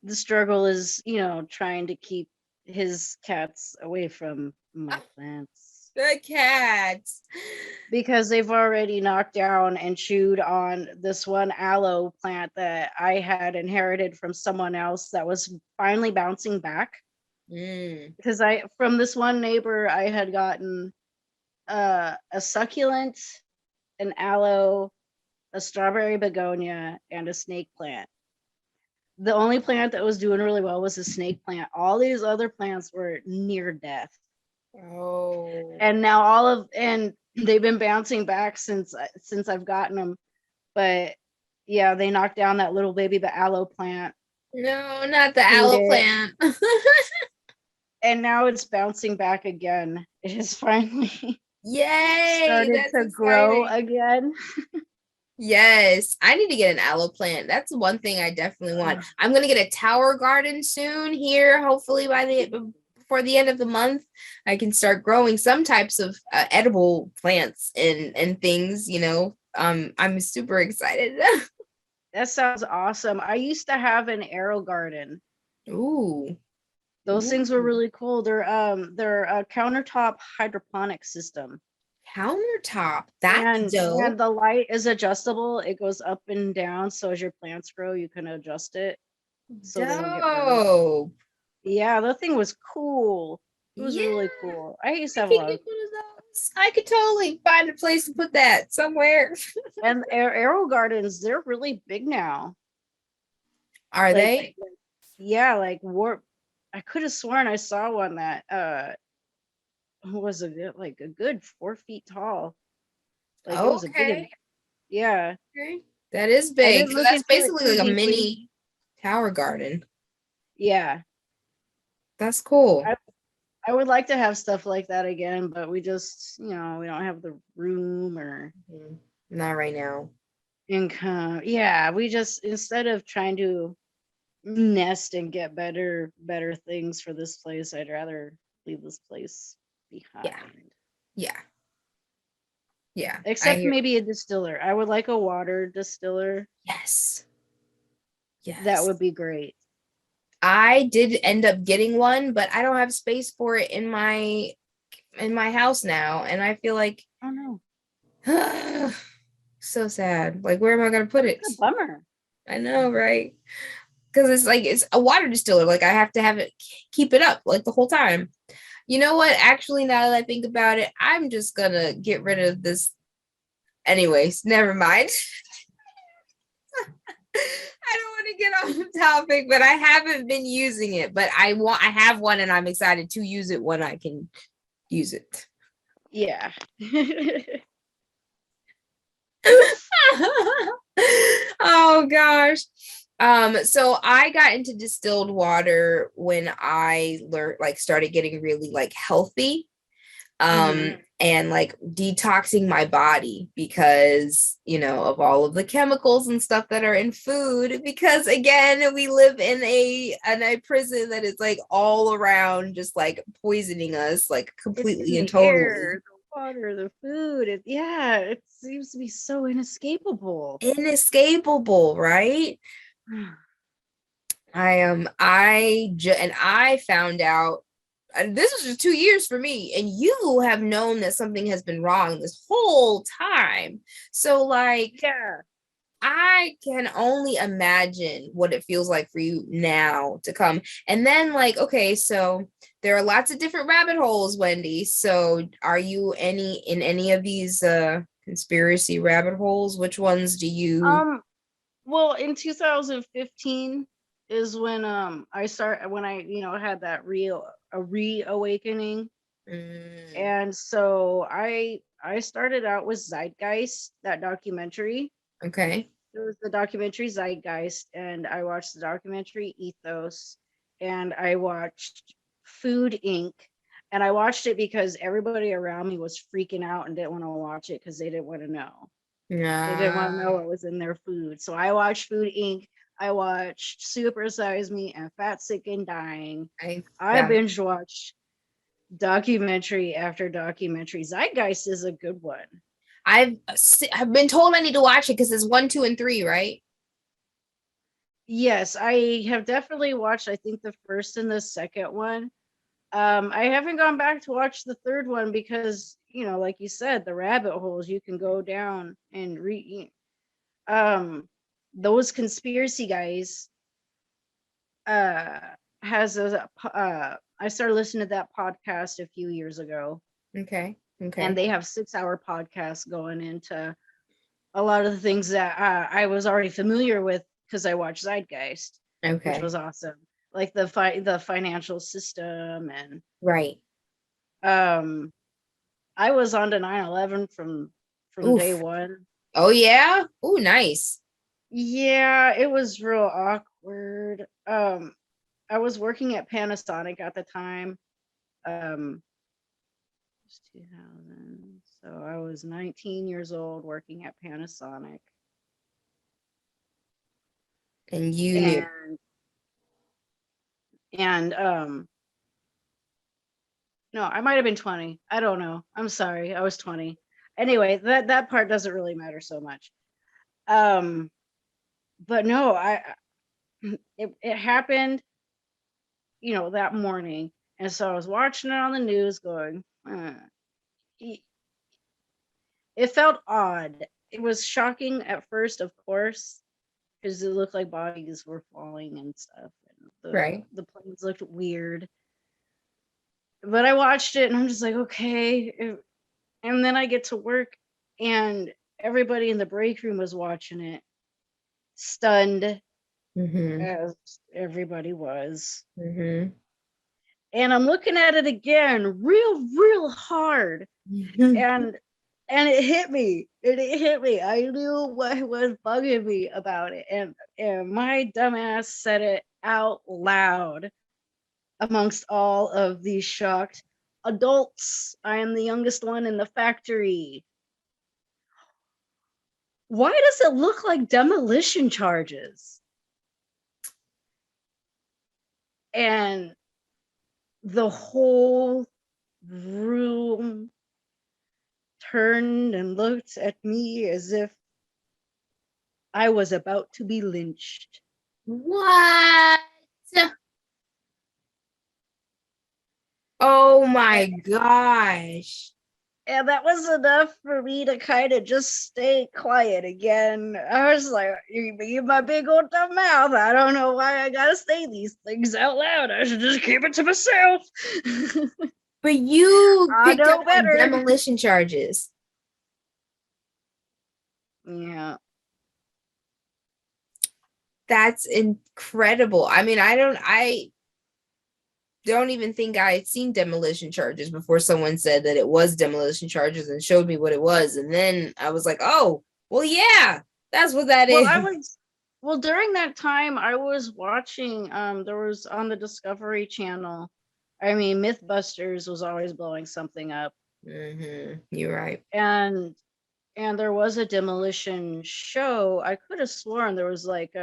The struggle is, you know, trying to keep his cats away from my plants. The cats. Because they've already knocked down and chewed on this one aloe plant that I had inherited from someone else that was finally bouncing back. Because from this one neighbor, I had gotten a succulent, an aloe, a strawberry begonia, and a snake plant. The only plant that was doing really well was the snake plant. All these other plants were near death. Oh. And now they've been bouncing back since I've gotten them. But yeah, they knocked down that little baby, the aloe plant. No, not the aloe plant. And now it's bouncing back again. It has finally Yay! started to grow again. Yes, I need to get an aloe plant. That's one thing I definitely want. I'm gonna get a tower garden soon here, hopefully by the before the end of the month. I can start growing some types of edible plants and things, you know. I'm super excited. That sounds awesome. I used to have an arrow garden. Ooh. Those Ooh. things were really cool. They're a countertop hydroponic system. Countertop. That's And dope. the light is adjustable. It goes up and down. So as your plants grow, you can adjust it so they don't get burned. Dope. Yeah, the thing was cool. It was Yeah, really cool. I used to I have a could lot get of, one of those. I could totally find a place to put that somewhere. and arrow gardens, they're really big now. Are Like, they? yeah, like warp. I could have sworn I saw one that was a good 4 feet tall. Like it was a big one. Okay. Yeah. Okay. That is I big. didn't So look that's into it basically too like a deeply. mini tower garden. Yeah. That's cool. I, I would like to have stuff like that again, but we just, we don't have the room or Mhm. Not right now. income. Yeah, we just instead of trying to nest and get better things for this place, I'd rather leave this place Yeah. behind. Yeah. Yeah. I Except hear. maybe a distiller. I would like a water distiller. Yes. That Yes. would be great. I did end up getting one, but I don't have space for it in my house now. And I feel like Oh no. so sad. Like, where am I gonna put That's it? a bummer. I know, right? Because it's like it's a water distiller. Like I have to have it keep it up like the whole time. You know what? Actually, now that I think about it, I'm just gonna get rid of this. Anyways, never mind. I don't want to get off the topic, but I haven't been using it. But I have one and I'm excited to use it when I can use it. Yeah. Oh gosh. So I got into distilled water when I learned like started getting really like healthy. Hmm. And like detoxing my body because of all of the chemicals and stuff that are in food, because again we live in a prison that is like all around just like poisoning us like It's completely in and the totally. air, the water, the food. Yeah, it seems to be so inescapable. Inescapable, right? And I found out, and this was just 2 years for me, and you have known that something has been wrong this whole time. So like Yeah. I can only imagine what it feels like for you now to come. And then like, okay, so there are lots of different rabbit holes, Wendy. So are you in any of these conspiracy rabbit holes? Which ones do you Well, in 2015 is when I had that reawakening. mm, And so I started out with Zeitgeist, that documentary. okay. There was the documentary Zeitgeist, and I watched the documentary Ethos, and I watched Food Inc. And I watched it because everybody around me was freaking out and didn't want to watch it because they didn't want to know. They didn't want to know Yeah. what was in their food. So I watched Food Inc. I watched Super Size Me and Fat, Sick, and Dying. I I found binge watched documentary after documentary. Zeitgeist is a good one. I've been told I need to watch it because it's 1, 2, and 3, right? Yes, I have definitely watched, I think, the first and the second one. I haven't gone back to watch the third one because, like you said, the rabbit holes you can go down and um those conspiracy guys uh has I started listening to that podcast a few years ago, Okay. and Okay. they have 6-hour podcasts going into a lot of the things that I was already familiar with because I watched Zeitgeist, which Okay. was awesome, like the financial system. And Right. um I was on to 9/11 from day Oof. one. Oh yeah. Oh, nice. Yeah, it was real awkward. I was working at Panasonic at the time. It was 2000. So I was 19 years old working at Panasonic. And you and knew. and no, I might have been 20. I don't know. I'm sorry. I was 20. Anyway, that part doesn't really matter so much. But no, it happened, that morning. And so I was watching it on the news going, it it felt odd. It was shocking at first, of course, because it looked like bodies were falling and stuff. And Right. the planes looked weird. But I watched it and I'm just like, okay. And then I get to work and everybody in the break room was watching it, stunned, Mm-hmm. as everybody was. Mm-hmm. And I'm looking at it again, real hard. And it hit me. It hit me. I knew what was bugging me about it. And my dumbass said it out loud amongst all of these shocked adults. I am the youngest one in the factory. Why does it look like demolition charges? And the whole room turned and looked at me as if I was about to be lynched. What? Oh my gosh. And that was enough for me to kind of just stay quiet again. I was like, you my big old dumb mouth. I don't know why I gotta say these things out loud. I should just keep it to myself. But you I picked up know on better. demolition charges. Yeah. That's incredible. I mean, I don't even think I had seen demolition charges before someone said that it was demolition charges and showed me what it was. And then I was like, oh, well, yeah, that's what that is. Well, during that time I was watching, there was on the Discovery Channel. I mean, Mythbusters was always blowing something up. You're right. And there was a demolition show. I could have sworn there was like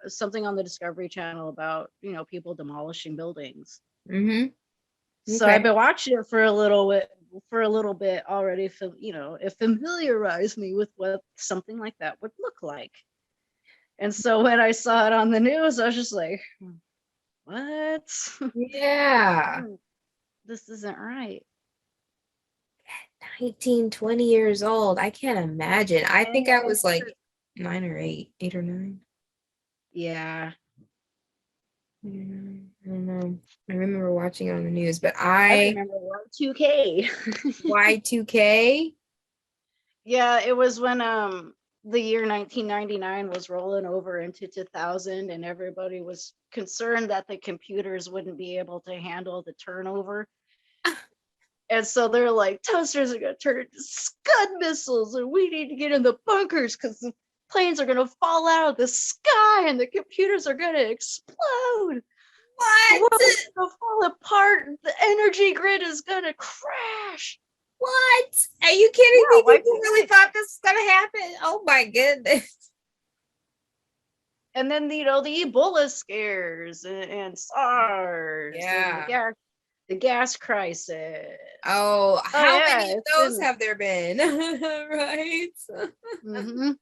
something on the Discovery Channel about, people demolishing buildings. So I've Okay. been watching it for a little bit already. It familiarized me with what something like that would look like. And so when I saw it on the news, I was just like, what? Yeah. This isn't right. 19, 20 years old. I can't imagine. I think I And was like 8 or 9. yeah, I don't know. I remember watching it on the news, but I remember Y2K. Y2K. Yeah, it was when the year 1999 was rolling over into 2000 and everybody was concerned that the computers wouldn't be able to handle the turnover. And so they're like, toasters are going to turn into Scud missiles and we need to get in the bunkers because the planes are going to fall out of the sky and the computers are going to explode. The What? world is going to fall apart. The energy grid is going to crash. What? Are you kidding Yeah, me? People really thought this was gonna happen? Oh my goodness. And then, the Ebola scares and SARS and Yeah. the gas crisis. Oh, how Yeah, many of those have there been? Right. Mm-hmm.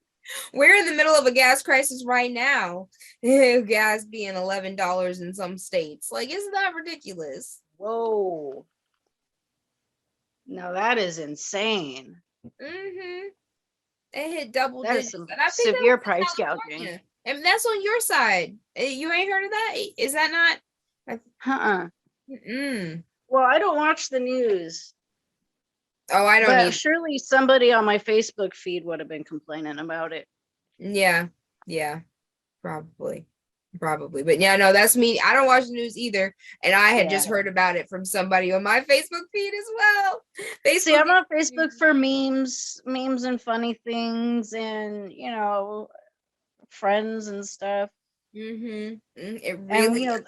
We're in the middle of a gas crisis right now. Gas being $11 in some states. Like, isn't that ridiculous? Whoa. Now that is insane. Mm-hmm. It hit double That is digits. some And I think that severe was in price California. gouging. And that's on your side. You ain't heard of that? Is that not? Uh-uh. Mm. Well, I don't watch the news, Oh, I don't but need. surely somebody on my Facebook feed would have been complaining about it. Yeah. Yeah. Probably. But yeah, no, that's me. I don't watch the news either. And I had just heard about it from somebody on my Facebook feed as well. See, I'm on Facebook for memes and funny things and, friends and stuff. It And, really is.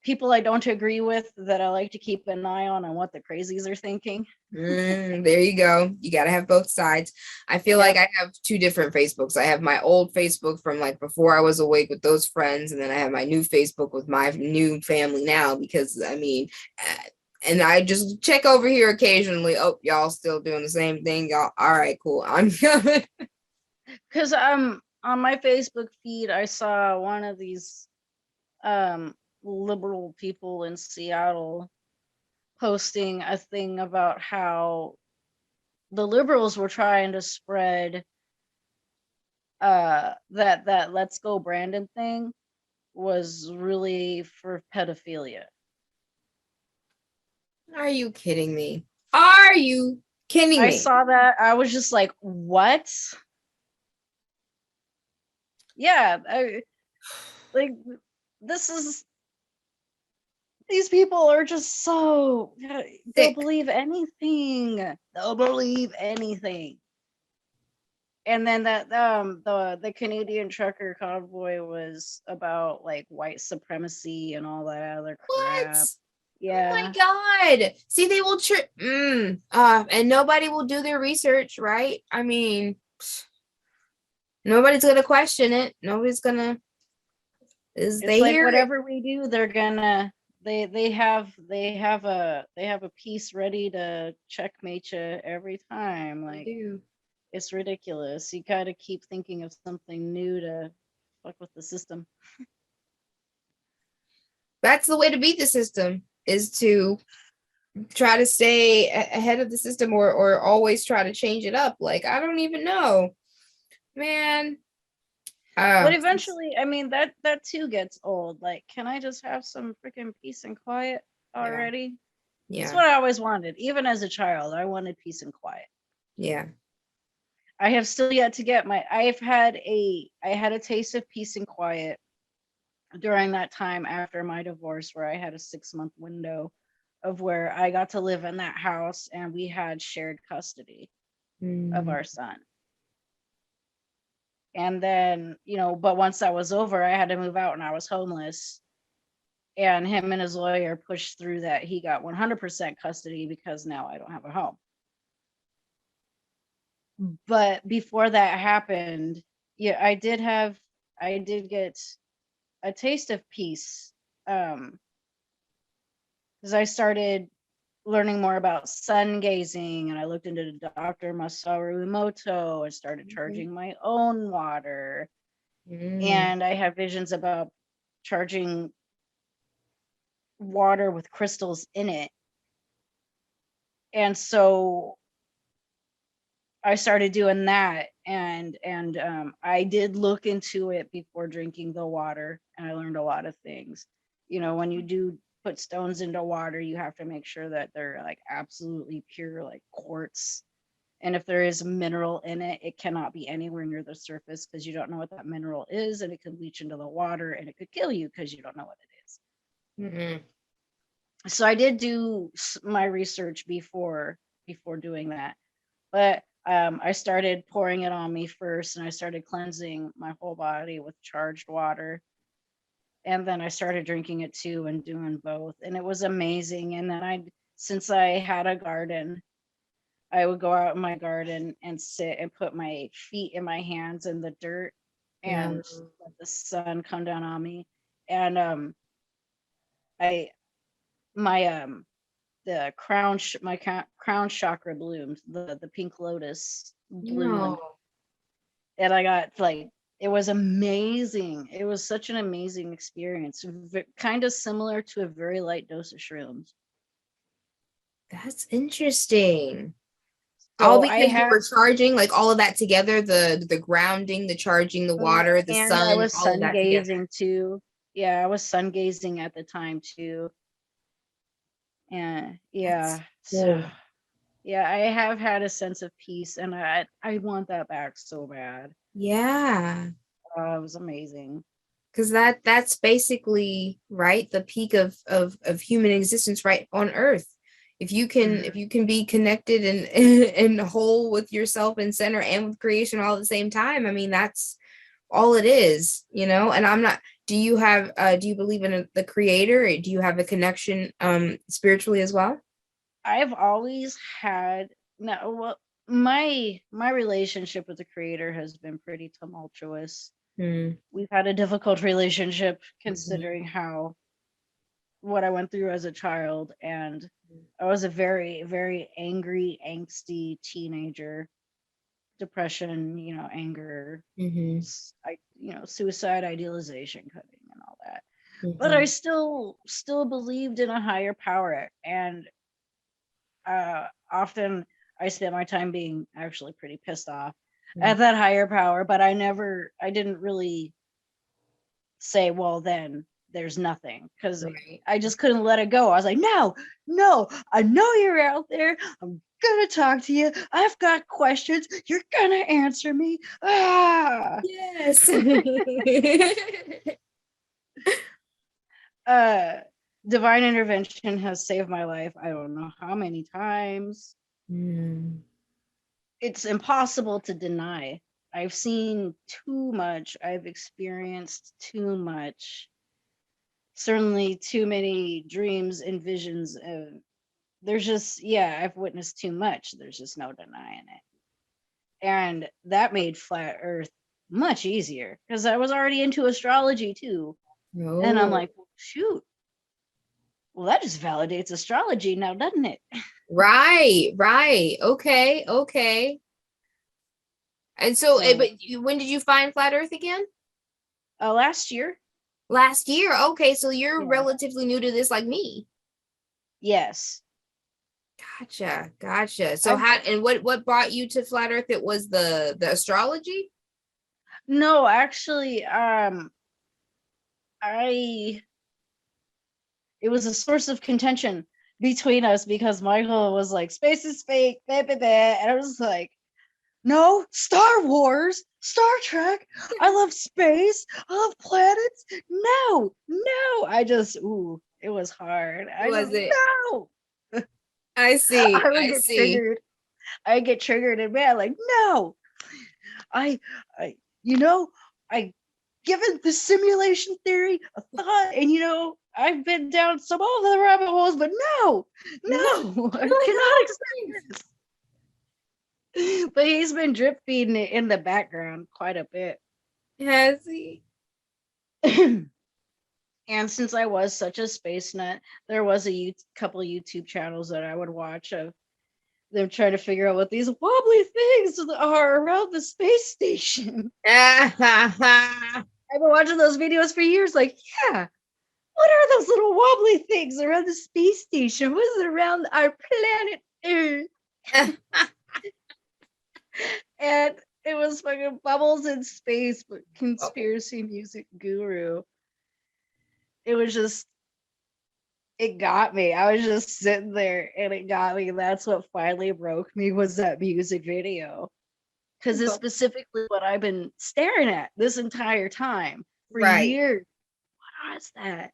people I don't agree with that I like to keep an eye on what the crazies are thinking. There you go. You got to have both sides. I feel like I have two different Facebooks. I have my old Facebook from like before I was awake with those friends, and then I have my new Facebook with my new family now, because I mean, and I just check over here occasionally. Oh, y'all still doing the same thing? Y'all, all right, cool. I'm coming. Because on my Facebook feed, I saw one of these liberal people in Seattle posting a thing about how the liberals were trying to spread that Let's Go Brandon thing was really for pedophilia. Are you kidding me? Are you kidding me? I saw that. I was just like, what? Yeah, like these people are just so they'll believe anything. They'll believe anything. And then that the Canadian trucker convoy was about like white supremacy and all that other crap. What? Yeah. Oh my God. See, they will and nobody will do their research, right? I mean, nobody's gonna question it. Nobody's gonna. It's like whatever we do, they're gonna they have a piece ready to checkmate you every time. Like, it's ridiculous. You gotta keep thinking of something new to fuck with the system. That's the way to beat the system, is to try to stay ahead of the system, or always try to change it up. Like, I don't even know, man. But eventually, I mean, that too gets old. Like, can I just have some freaking peace and quiet already? Yeah. That's what I always wanted. Even as a child, I wanted peace and quiet. Yeah. I have still yet to get I had a taste of peace and quiet during that time after my divorce, where I had a 6-month window of where I got to live in that house and we had shared custody of our son. And then, but once that was over, I had to move out and I was homeless. And him and his lawyer pushed through that he got 100% custody because now I don't have a home. But before that happened, yeah, I did get a taste of peace. Because I started learning more about sun gazing, and I looked into Dr. Masaru Emoto. I started charging my own water, and I have visions about charging water with crystals in it. And so I started doing that, and I did look into it before drinking the water, and I learned a lot of things. When you do put stones into water, you have to make sure that they're like absolutely pure, like quartz. And if there is a mineral in it, it cannot be anywhere near the surface, because you don't know what that mineral is, and it could leach into the water and it could kill you because you don't know what it is. So I did do my research before doing that, but I started pouring it on me first, and I started cleansing my whole body with charged water. And then I started drinking it too and doing both. And it was amazing. And then since I had a garden, I would go out in my garden and sit and put my feet and my hands in the dirt and let the sun come down on me. And the crown chakra bloomed, the pink lotus bloomed. And I got it was amazing. It was such an amazing experience. Kind of similar to a very light dose of shrooms. That's interesting. So all because you were charging, like all of that together, the grounding, the charging, the water, the sun, I was sun gazing too. Yeah, I was sun gazing at the time too. And yeah. So yeah, I have had a sense of peace, and I want that back so bad. Yeah. It was amazing. Because that's basically right, the peak of human existence right on Earth. If you can be connected and whole with yourself and center and with creation all at the same time, I mean, that's all it is, and I'm not, do you believe in the creator? Do you have a connection spiritually as well? I've always had no well my relationship with the creator has been pretty tumultuous. Mm. We've had a difficult relationship Mhm. considering how what I went through as a child, and I was a very, very angry, angsty teenager. Depression, anger, Mhm. suicide idealization cutting and all that. But I Mhm. still believed in a higher power, and often I spent my time being actually pretty pissed off at Mhm. that higher power, but I didn't really say, well, then there's nothing, because Right. I just couldn't let it go. I was like, no, no, I know you're out there. I'm gonna talk to you. I've got questions. You're gonna answer me. Ah. Yes. uh Divine intervention has saved my life. I don't know how many times. Mm. It's impossible to deny. I've seen too much. I've experienced too much. Certainly too many dreams and visions. There's just, yeah, I've witnessed too much. There's just no denying it. And that made flat earth much easier because I was already into astrology too. And I'm No. like, well, shoot, well, that just validates astrology now, doesn't it? Right, right. Okay, okay. And so, So when did you find flat Earth again? last year, Last year. Okay, so you're yeah, relatively new to this, like me. yes. Gotcha, gotcha. So I how and what brought you to flat Earth? It was the astrology? No, actually, I it was a source of contention between us because Michael was like, space is fake, blah, blah, blah. And I was like, no, Star Wars, Star Trek. I love space. I love planets. No, no. It was hard. Was it? No. I see. I would I get see. triggered. I get triggered and man, like, no. I, I, you know, I given the simulation theory a thought, and I've been down some other rabbit holes, but no, No, no, I you're like, cannot no, please. accept this. But he's been drip feeding it in the background quite a bit. Has he? And since I was such a space nut, there was a couple YouTube channels that I would watch of them trying to figure out what these wobbly things are around the space station. I've been watching those videos for years, like, yeah, what are those little wobbly things around the space station? What is it around our planet Earth? And it was fucking Bubbles in Space, but conspiracy music guru. It was just, it got me. I was just sitting there and it got me. That's what finally broke me, was that music video. Because it's specifically what I've been staring at this entire time for Right. years. What was that?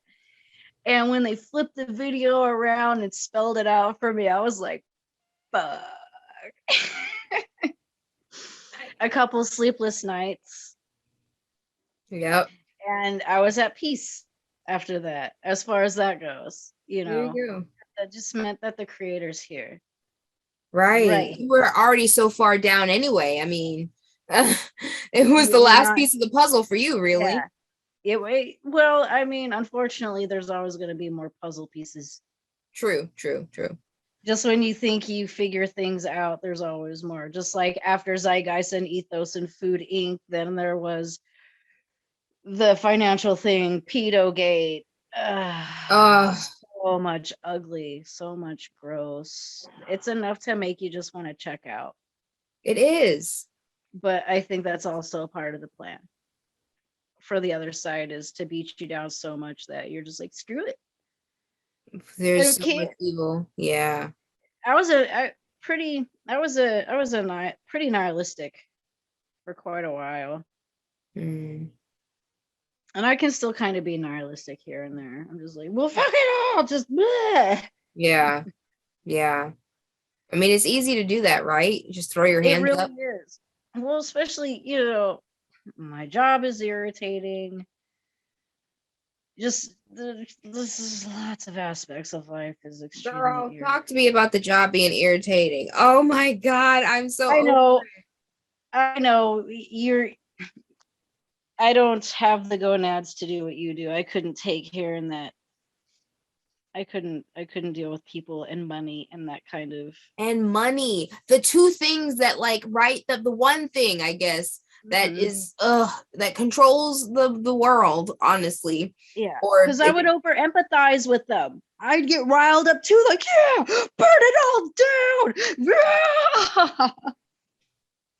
And when they flipped the video around and spelled it out for me, I was like, fuck. A couple sleepless nights. Yep. And I was at peace after that, as far as that goes. There you go. That just meant that the creator's here. Right. Right. You were already so far down anyway. I mean, it was the We're last not, piece of the puzzle for you, really. yeah. Well, I mean, unfortunately, there's always going to be more puzzle pieces. True, true, true. Just when you think you figure things out, there's always more. Just like after Zeitgeist and Ethos and Food Inc., then there was the financial thing, Pedogate. Uh, So much ugly, so much gross. It's enough to make you just want to check out. it is. But I think that's also a part of the plan for the other side, is to beat you down so much that you're just like, screw it. There's so Okay. much evil. Yeah. I was a pretty nihilistic for quite a while. Mm. And I can still kind of be nihilistic here and there. I'm just like, well, fuck it all, just bleh. Yeah. Yeah. I mean, it's easy to do that, right? Just throw your It hands really up. is. Well, especially, My job is irritating. Just this is lots of aspects of life is extremely Girl, irritating. talk to me about the job being irritating. Oh my God, I'm so I over know, it. I know. I don't have the gonads to do what you do. I couldn't take hearing that. I couldn't deal with people and money and that kind of. And money, the two things that like right the one thing I guess that Mhm. is that controls the world, honestly. Yeah, Or because I would over empathize with them. I'd get riled up too, like, yeah, burn it all down.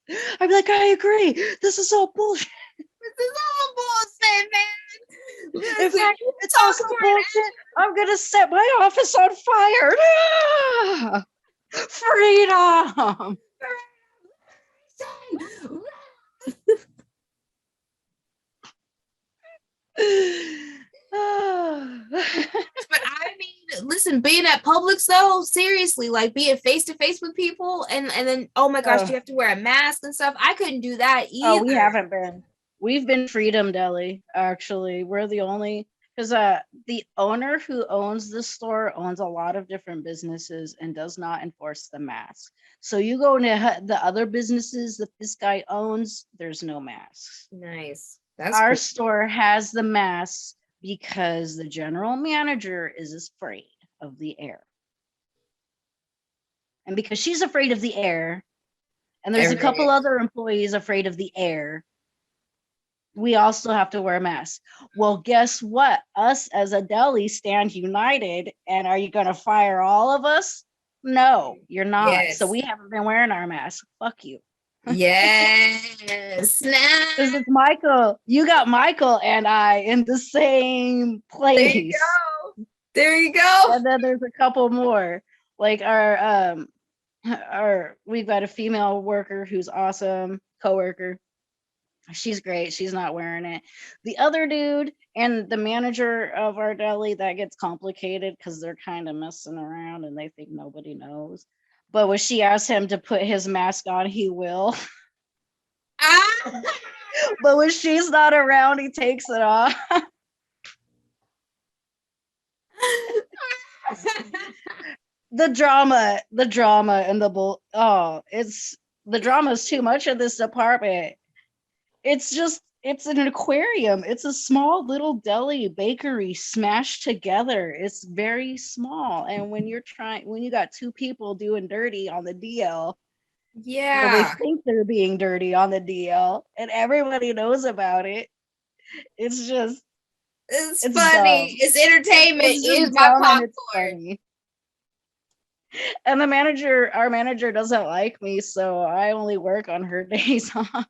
Yeah. I'd be like, I agree. This is all bullshit. this is all bullshit, man. In Listen, fact, you it's talk also bullshit. I'm gonna set my office on fire. Ah! Freedom. But I mean, listen, being at Publix though, seriously, like being face to face with people and then oh my gosh, Oh, you have to wear a mask and stuff. I couldn't do that oh, we either. haven't been. We've been Freedom Deli, actually. We're the only because the owner who owns the store owns a lot of different businesses and does not enforce the mask. So you go into the other businesses that this guy owns, there's no masks. Nice. That's Our cool. store has the masks because the general manager is afraid of the air. And because she's afraid of the air, and there's a Everybody. couple other employees afraid of the air, we also have to wear masks. Well, guess what? Us as a deli stand united. And are you going to fire all of us? No, you're not. So Yes. we haven't been wearing our masks. Fuck you. Yes. Snap. This is Michael. You got Michael and I in the same There you place. go. There you go. And then there's a couple more. Like our we've got a female worker who's awesome, coworker. She's great. She's not wearing it. The other dude and the manager of our deli, that gets complicated because they're kind of messing around and they think nobody knows. But when she asks him to put his mask on, he will. Ah. But when she's not around, he takes it off. The drama and the bull. Oh, it's the drama is too much in this department. It's an aquarium. It's a small little deli bakery smashed together. It's very small. And when you got two people doing dirty on the DL, or they Yeah. think they're being dirty on the DL, and everybody knows about it, it's just It's it's funny. dumb. It's entertainment. It's Here's just my dumb and it's popcorn. funny. And our manager doesn't like me, so I only work on her days off.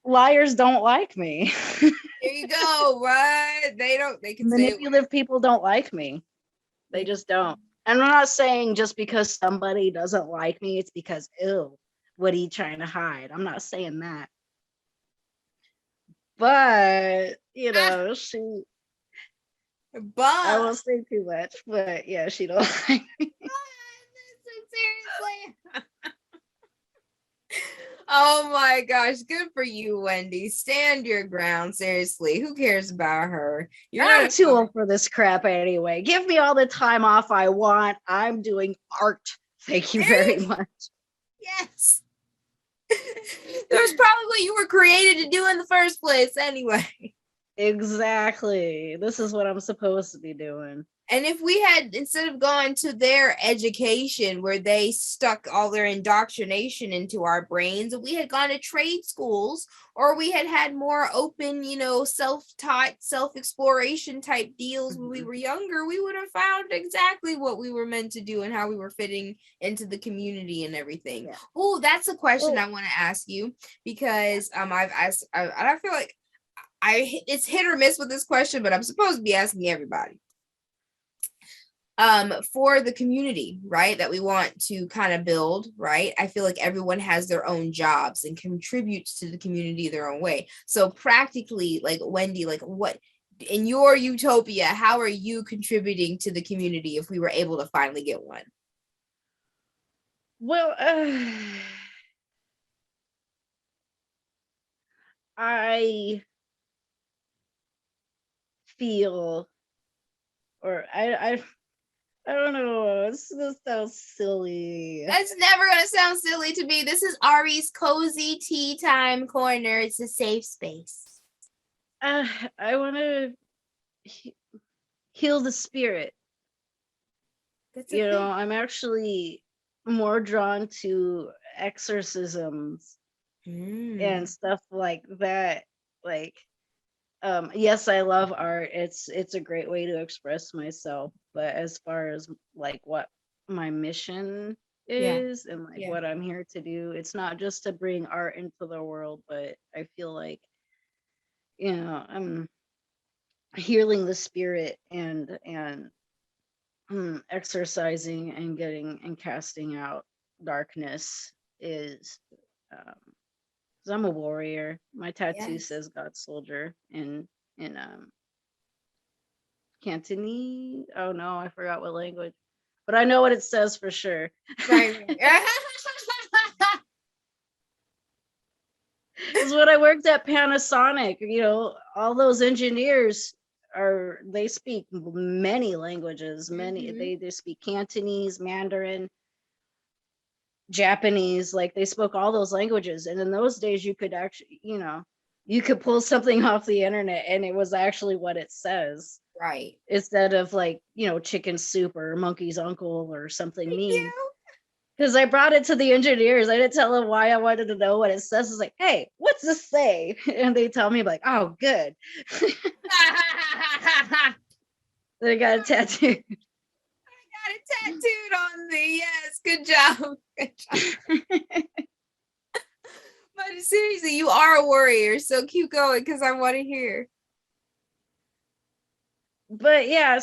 Liars don't like me. There you go. Right? They can say Manipulative people don't like me. They just don't. And I'm not saying just because somebody doesn't like me, it's because, ew, what are you trying to hide? I'm not saying that. But, I but won't say too much, but yeah, she don't like me. seriously. Oh my gosh, good for you, Wendy. Stand your ground. Seriously, who cares about her? You're I'm not too old for this crap anyway. Give me all the time off I want. I'm doing art. Thank you very much. Yes. That was probably what you were created to do in the first place, anyway. Exactly. This is what I'm supposed to be doing. And if we had, instead of going to their education where they stuck all their indoctrination into our brains, if we had gone to trade schools or we had had more open, self-taught, self-exploration type deals when we were younger, we would have found exactly what we were meant to do and how we were fitting into the community and everything. Yeah. Oh, that's a question I want to ask you because I've asked, I feel like it's hit or miss with this question, but I'm supposed to be asking everybody. For the community, right, that we want to kind of build, right? I feel like everyone has their own jobs and contributes to the community their own way. So practically, like Wendy, like what in your utopia, how are you contributing to the community if we were able to finally get one? Well, I feel, or I don't know. This sounds silly. That's never gonna sound silly to me. This is Ari's cozy tea time corner. It's a safe space. I want to heal the spirit. That's a thing. I'm actually more drawn to exorcisms and stuff like that. Like, yes, I love art. It's a great way to express myself. But as far as like what my mission is and like what I'm here to do, it's not just to bring art into the world, but I feel like, I'm healing the spirit and exercising and getting and casting out darkness is, 'cause I'm a warrior. My tattoo says God soldier in Cantonese. Oh no, I forgot what language, but I know what it says for sure. Right. Because when I worked at Panasonic, all those engineers they speak many languages. Many they speak Cantonese, Mandarin, Japanese. Like they spoke all those languages, and in those days you could actually, you could pull something off the internet and it was actually what it says. Right. Instead of like, chicken soup or monkey's uncle or something mean. Because I brought it to the engineers. I didn't tell them why I wanted to know what it says. It's like, hey, what's this say? And they tell me like, oh, good. They got a tattoo. I got it tattooed on me. Yes, good job. Good job. But seriously, you are a warrior, so keep going because I want to hear. But yeah,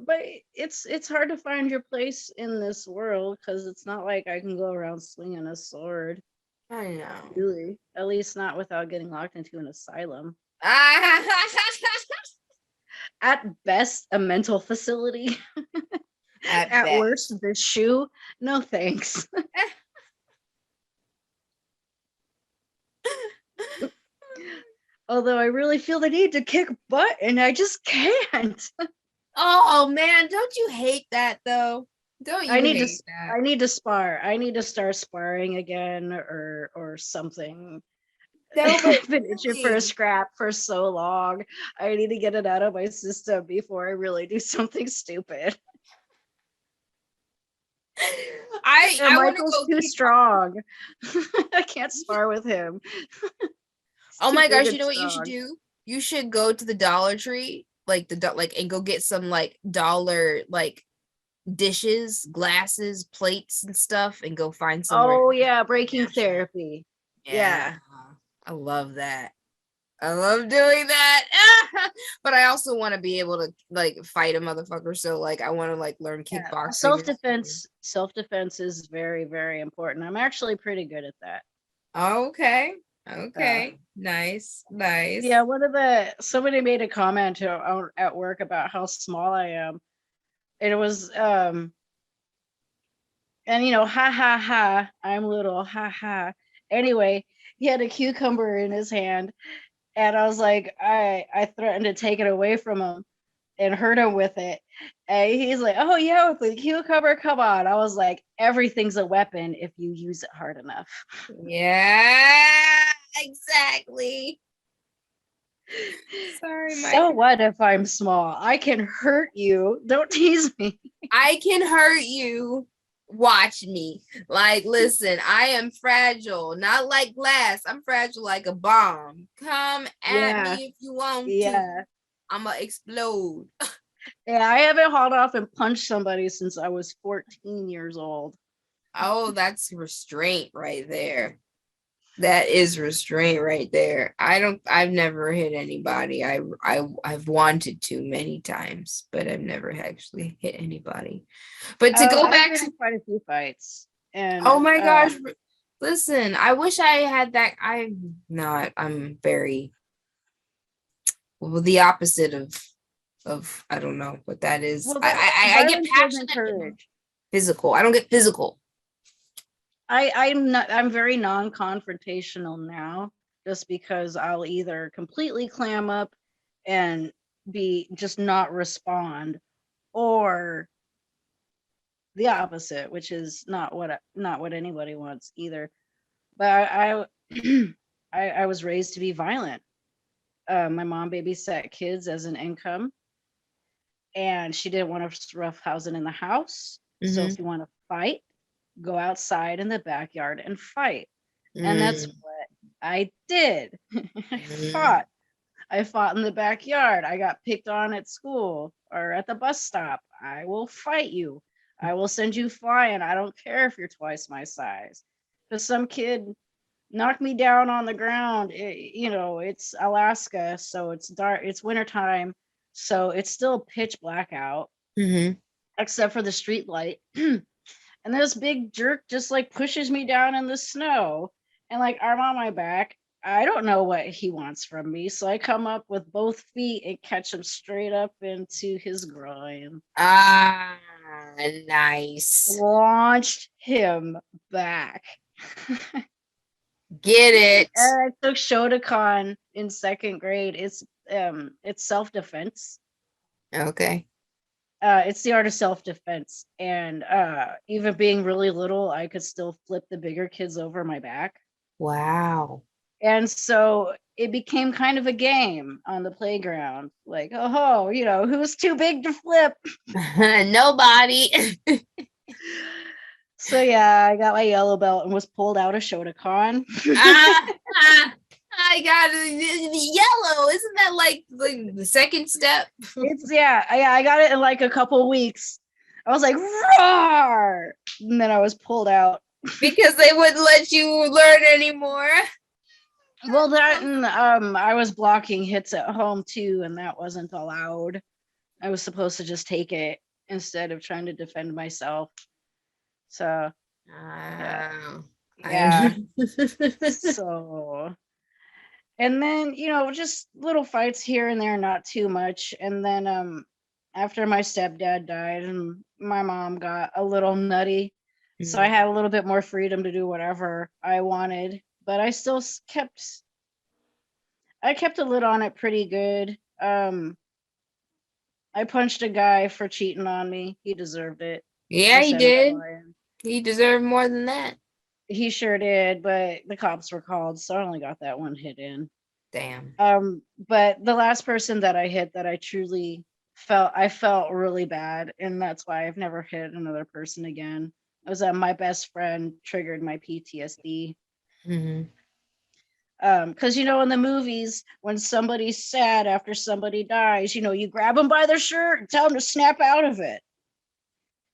but it's hard to find your place in this world because it's not like I can go around swinging a sword. I know. Really, at least not without getting locked into an asylum. At best, a mental facility. At worst, the shoe. No thanks. Although I really feel the need to kick butt and I just can't. Oh man, don't you hate that though? Don't you hate that? I need to spar. I need to start sparring again or something. I've been itching for a scrap for so long. I need to get it out of my system before I really do something stupid. Michael's too strong. I can't spar with him. Oh my gosh, you know what you should do? You should go to the Dollar Tree, and go get some like dollar like dishes, glasses, plates and stuff and go find some. Oh yeah, breaking therapy. Yeah. I love that. I love doing that. But I also want to be able to like fight a motherfucker. So like I want to like learn kickboxing. Self-defense is very, very important. I'm actually pretty good at that. Okay. Nice. Yeah, somebody made a comment at work about how small I am. It was and ha ha ha, I'm little, ha ha. Anyway, he had a cucumber in his hand and I was like, I threatened to take it away from him and hurt him with it. And he's like, oh yeah, with the cucumber, come on. I was like, everything's a weapon if you use it hard enough. Yeah, exactly. Sorry, Mike. So what if I'm small? I can hurt you. Don't tease me. I can hurt you. Watch me. Like, listen, I am fragile, not like glass. I'm fragile like a bomb. Come at me if you want to. I'm gonna explode. Yeah, I haven't hauled off and punched somebody since I was 14 years old. Oh, that's restraint right there. That is restraint right there. I've never hit anybody. I've wanted to many times, but I've never actually hit anybody. But to go back to quite a few fights. And oh my gosh, listen, I wish I had that. I'm very the opposite of I don't know what that is. Well, I get passionate. Physical. I don't get physical. I'm very non-confrontational now, just because I'll either completely clam up and be just not respond, or the opposite, which is not what anybody wants either. But I was raised to be violent. My mom babysat kids as an income, and she didn't want us roughhousing in the house. So Mm-hmm. if you want to fight, go outside in the backyard and fight. And that's Mm-hmm. what I did. I Mm-hmm. fought. I fought in the backyard. I got picked on at school or at the bus stop. I will fight you. I will send you flying. I don't care if you're twice my size. Because some kid knocked me down on the ground. It's Alaska, so it's dark. It's wintertime, so it's still pitch black out, Mm-hmm. except for the street light. And this big jerk just like pushes me down in the snow, and like I'm on my back. I don't know what he wants from me, so I come up with both feet and catch him straight up into his groin. Ah, nice. Launched him back. Get it. And I took Shotokan in second grade. It's self-defense. Okay. It's the art of self-defense. And even being really little, I could still flip the bigger kids over my back. Wow. And so it became kind of a game on the playground. Like, oh, who's too big to flip? Nobody. So yeah, I got my yellow belt and was pulled out of Shotokan. I got yellow. Isn't that like the second step? I got it in like a couple weeks. I was like, roar! And then I was pulled out. Because they wouldn't let you learn anymore. Well, that and I was blocking hits at home too, and that wasn't allowed. I was supposed to just take it instead of trying to defend myself. So yeah. So, and then just little fights here and there, not too much. And then after my stepdad died, and my mom got a little nutty, so I had a little bit more freedom to do whatever I wanted. But I still kept a lid on it pretty good. I punched a guy for cheating on me. He deserved it. Yeah, he did. He deserved more than that. He sure did, but the cops were called, so I only got that one hit in. Damn. But the last person that I hit that I truly felt really bad, and that's why I've never hit another person again. It was my best friend triggered my PTSD. Mm-hmm. Because in the movies, when somebody's sad after somebody dies, you grab them by their shirt and tell them to snap out of it.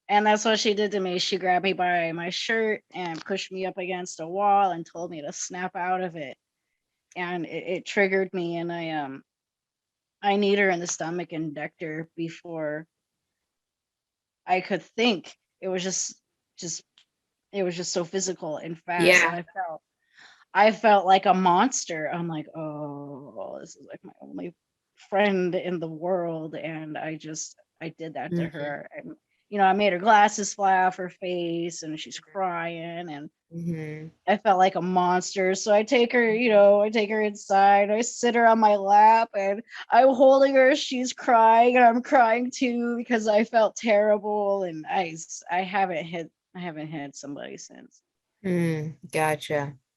And that's what she did to me. She grabbed me by my shirt and pushed me up against a wall and told me to snap out of it. And it triggered me, and I kneed her in the stomach and decked her before I could think. It was just it was just so physical and fast, Yeah. and I felt like a monster. I'm like, oh, this is like my only friend in the world, and I did that to her. And I made her glasses fly off her face, and she's crying, and I felt like a monster. So I take her, inside. I sit her on my lap, and I'm holding her. She's crying, and I'm crying too because I felt terrible. And I haven't hit somebody since.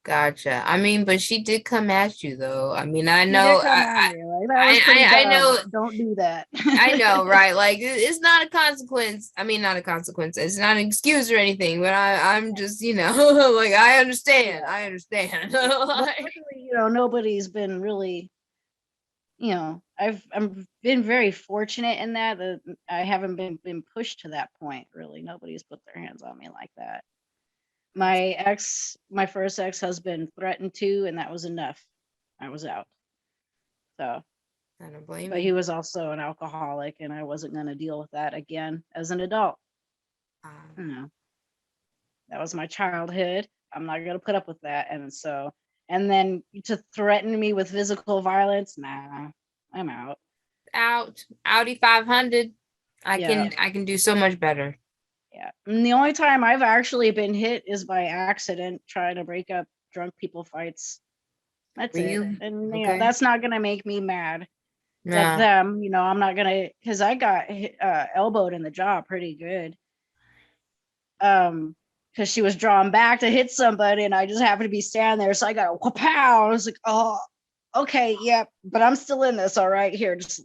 Gotcha. I mean, but she did come at you though. I mean, I She know, did come at me. Like, that was pretty I dumb. know, Don't do that. I know, right? Like it's not a consequence. I mean, not a consequence. It's not an excuse or anything. But I'm just, like I understand. I understand. Luckily, nobody's been really, I've been very fortunate in that I haven't been pushed to that point. Really, nobody's put their hands on me like that. My first ex-husband threatened to, and that was enough. I was out. So, I don't blame but you. he was also an alcoholic, and I wasn't going to deal with that again as an adult. That was my childhood. I'm not going to put up with that. And then to threaten me with physical violence, nah, I'm out. Audi 500. I can do so much better. Yeah. And the only time I've actually been hit is by accident trying to break up drunk people fights. That's it. Really? And Okay. that's not gonna make me mad at Nah. them. I'm not gonna, because I got elbowed in the jaw pretty good. Because she was drawn back to hit somebody, and I just happened to be standing there, so I got a pow. I was like, oh, okay, yep, but I'm still in this. All right, here, just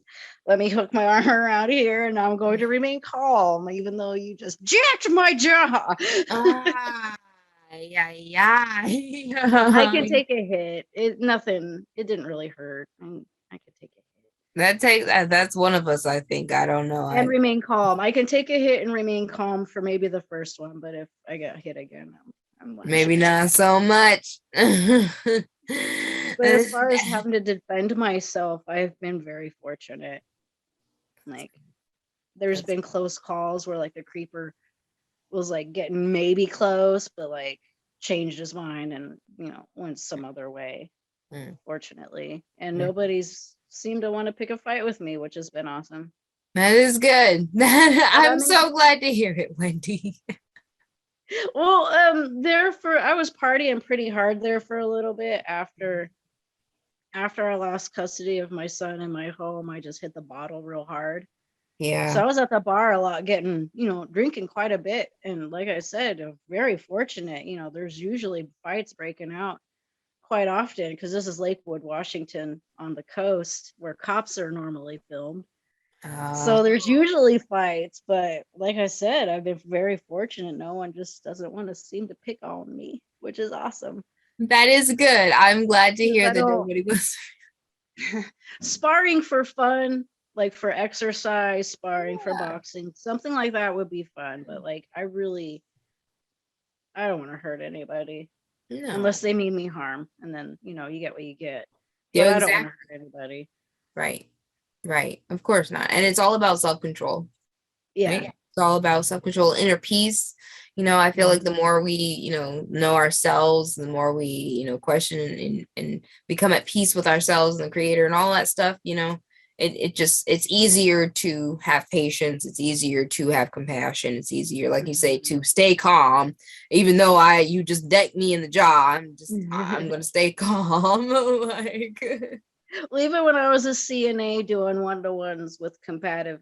let me hook my arm around here, and I'm going to remain calm, even though you just jacked my jaw. Ah, yeah. I can take a hit. It didn't really hurt. I could take a hit. That's one of us, I think. I don't know. And remain calm. I can take a hit and remain calm for maybe the first one, but if I get hit again, I'm Maybe not so much. But as far as having to defend myself, I've been very fortunate. Like, there's been close calls where like the creeper was like getting maybe close, but like changed his mind and went some other way. Fortunately, and nobody's seemed to want to pick a fight with me, which has been awesome. That is good. I'm so glad to hear it, Wendy. Well, I was partying pretty hard there for a little bit after I lost custody of my son in my home. I just hit the bottle real hard. Yeah. So I was at the bar a lot, getting, drinking quite a bit. And like I said, I'm very fortunate. There's usually fights breaking out quite often because this is Lakewood, Washington, on the coast where cops are normally filmed. So there's usually fights, but like I said, I've been very fortunate. No one just doesn't want to seem to pick on me, which is awesome. That is good. I'm glad to hear that nobody was sparring for fun, like for exercise, sparring for boxing, something like that would be fun. But like, I don't want to hurt anybody unless they mean me harm, and then you get what you get. But I don't want to hurt anybody. Right. Of course not. And it's all about self-control. Yeah. Right? It's all about self-control, inner peace. I feel like the more we, know ourselves, the more we, question and become at peace with ourselves and the creator and all that stuff, it's easier to have patience. It's easier to have compassion. It's easier, like you say, to stay calm, even though you just decked me in the jaw. I'm going to stay calm. Well, even when I was a CNA doing one-to-ones with combative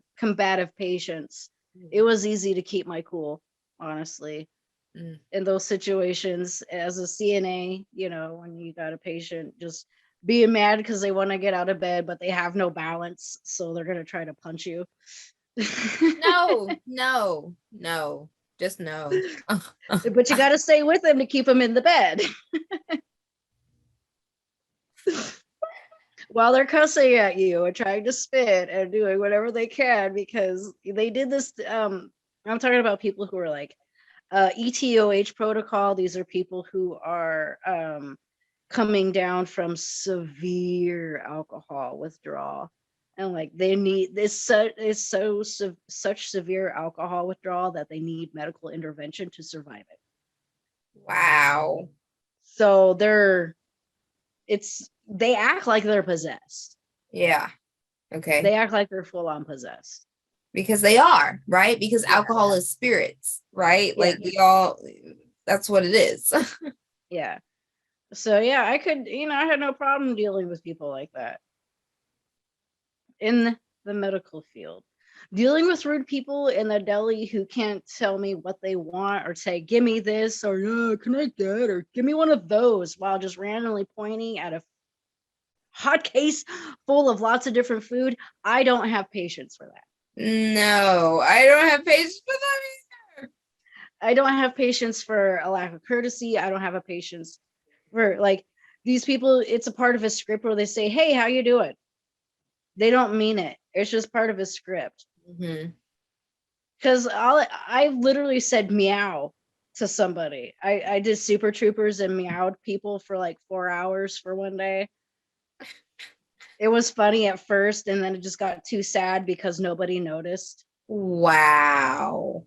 patients, it was easy to keep my cool, honestly. In those situations as a CNA, when you got a patient just being mad because they want to get out of bed, but they have no balance, so they're going to try to punch you. No, just no. But you got to stay with them to keep them in the bed. While they're cussing at you and trying to spit and doing whatever they can, because they did this. I'm talking about people who are like ETOH protocol. These are people who are coming down from severe alcohol withdrawal, and like they need this. Such severe alcohol withdrawal that they need medical intervention to survive it. Wow. So they act like they're possessed. Yeah. Okay. They act like they're full on possessed. Because they are, right? Because alcohol is spirits, right? Yeah. Like that's what it is. Yeah. So yeah, I could, I had no problem dealing with people like that in the medical field. Dealing with rude people in the deli who can't tell me what they want or say, give me this, or can I get, or give me one of those, while just randomly pointing at a hot case full of lots of different food. I don't have patience for that. No, I don't have patience for that either. I don't have patience for a lack of courtesy. I don't have a patience for like these people. It's a part of a script where they say, hey, how you doing? They don't mean it. It's just part of a script. Because I literally said meow to somebody. I did Super Troopers and meowed people for like 4 hours for one day. It was funny at first, and then it just got too sad because nobody noticed. Wow.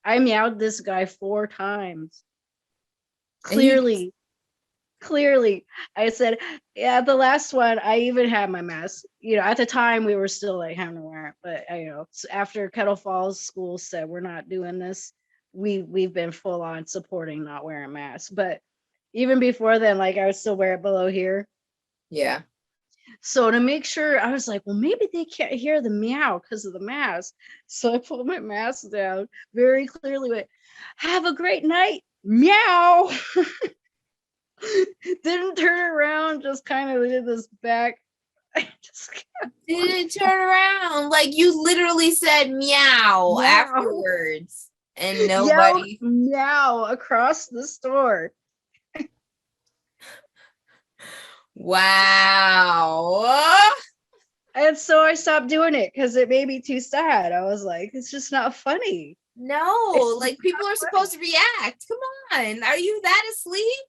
I meowed this guy 4 times. Clearly clearly. I said, yeah, the last one, I even had my mask. At the time we were still like having to wear it, but after Kettle Falls school said we're not doing this, we've been full on supporting not wearing masks. But even before then, like I would still wear it below here. Yeah. So to make sure, I was like, well, maybe they can't hear the meow because of the mask. So I pulled my mask down very clearly, went, have a great night, meow. Didn't turn around, just kind of did this back. I just didn't turn around. Like you literally said meow afterwards. And nobody yelled meow across the store. Wow. And so I stopped doing it because it made me too sad. I was like, it's just not funny. No, like people are supposed to react. Come on. Are you that asleep?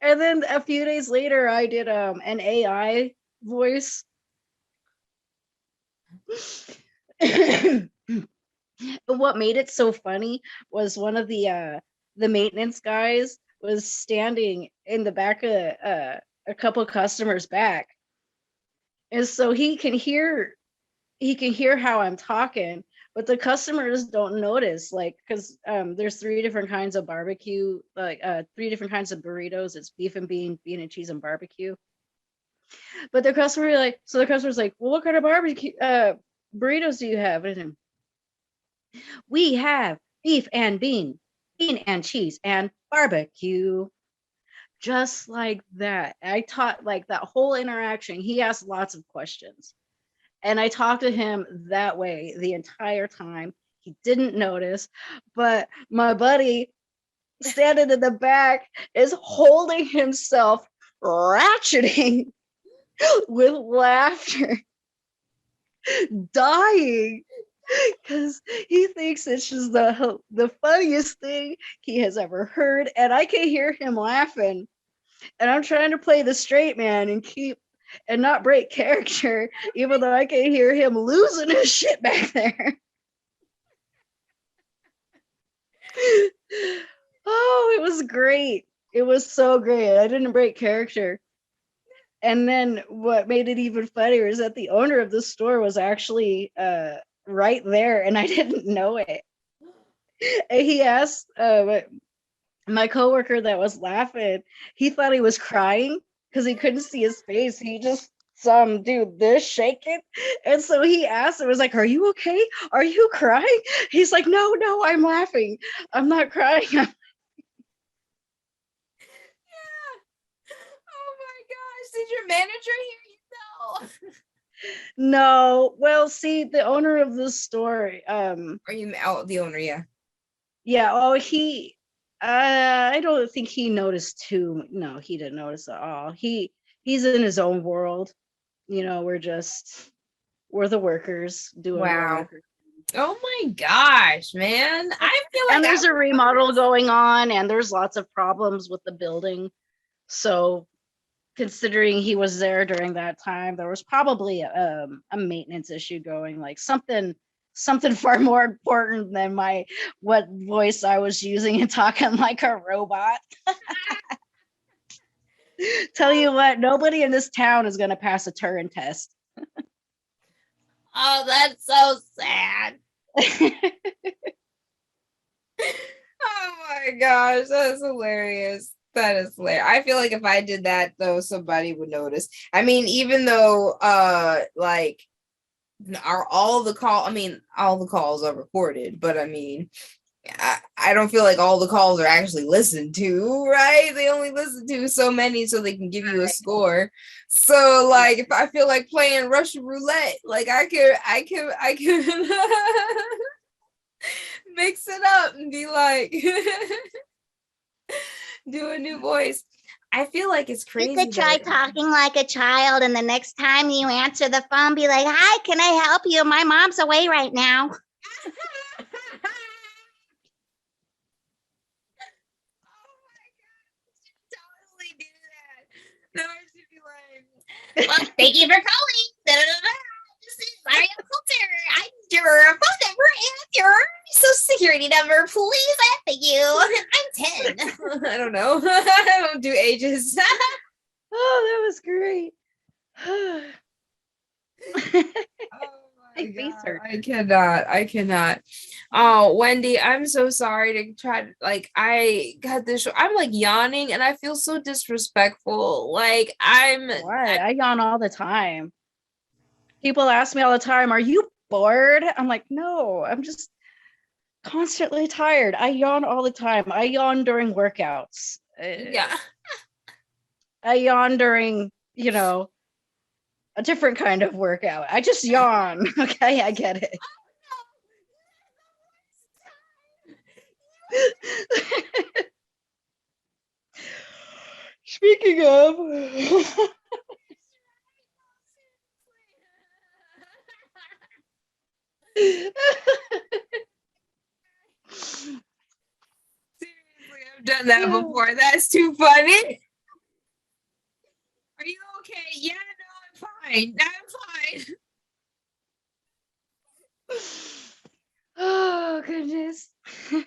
And then a few days later, I did an AI voice. What made it so funny was one of the maintenance guys was standing in the back of a couple customers back, and so he can hear how I'm talking, but the customers don't notice, like, because there's 3 different kinds of barbecue, like 3 different kinds of burritos. It's beef and bean and cheese, and barbecue. But the customer's like, well, what kind of barbecue burritos do you have? And we have beef and bean and cheese and barbecue. Just like that. I taught, like, that whole interaction. He asked lots of questions. And I talked to him that way the entire time. He didn't notice. But my buddy standing in the back is holding himself, ratcheting with laughter, dying, because he thinks it's just the funniest thing he has ever heard. And I can hear him laughing. And I'm trying to play the straight man and not break character, even though I can hear him losing his shit back there. Oh, it was great. It was so great. I didn't break character. And then what made it even funnier is that the owner of the store was actually right there, and I didn't know it. And he asked my coworker that was laughing, he thought he was crying because he couldn't see his face. He just saw him do this shaking. And so he asked him, was like, are you okay? Are you crying? He's like, no, I'm laughing. I'm not crying. Yeah. Oh my gosh. Did your manager hear you though? No. Well, see, the owner of the store, Are you the owner? Yeah. Yeah. Oh, I don't think he noticed too. No, he didn't notice at all. He's in his own world. We're the workers doing Wow. workers. Oh my gosh, man. I feel like and there's a remodel going on, and there's lots of problems with the building. So considering he was there during that time, there was probably a maintenance issue going, like something far more important than what voice I was using and talking like a robot. Tell you what, nobody in this town is going to pass a Turing test. Oh, that's so sad. Oh my gosh, that's hilarious. That is hilarious. I feel like if I did that though, somebody would notice. I mean, even though like all the calls are recorded, but I mean, I don't feel like all the calls are actually listened to, right? They only listen to so many so they can give you a score. So like if I feel like playing Russian roulette, like I could mix it up and be like do a new voice. I feel like it's crazy. You could try talking like a child, and the next time you answer the phone, be like, hi, can I help you? My mom's away right now. No, I should be like, well, thank you for calling. This is Ariel Coulter. I'm your phone number and your social security number, please. Thank you. I'm 10. I don't know. I don't do ages. Oh, that was great. My face God, hurt. I cannot. Oh, Wendy, I'm so sorry to try to I got this. I'm like yawning and I feel so disrespectful. Like Why? I yawn all the time. People ask me all the time, "Are you bored?" I'm like, "No, I'm just constantly tired." I yawn all the time. I yawn during workouts. yeah. I yawn during, a different kind of workout. I just yawn. Okay, I get it. Speaking of, Seriously, I've done that before. That's too funny. Are you okay? Yeah, no, I'm fine. I'm fine. oh goodness. Oh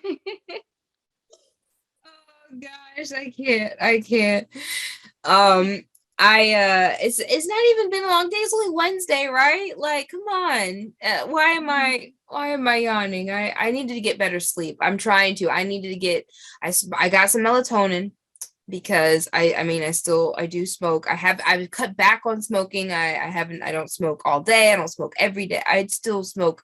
gosh, I can't. It's not even been a long day. It's only Wednesday, right? Like, come on. Why am I yawning? I needed to get better sleep. I'm trying to. I got some melatonin because I do smoke. I've cut back on smoking. I don't smoke all day. I don't smoke every day. I'd still smoke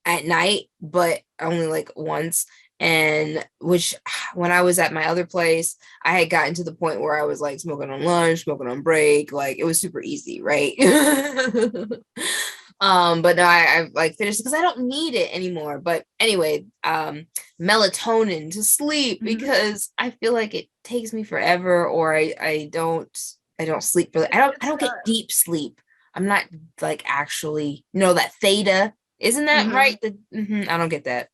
at night, but only like once. And which when I was at my other place, I had gotten to the point where I was like smoking on lunch, smoking on break, like it was super easy, right? But no, I've like finished because I don't need it anymore. But anyway, melatonin to sleep because I feel like it takes me forever, or I don't sleep really. I don't get deep sleep. I'm not like actually, that theta. Isn't that right? I don't get that.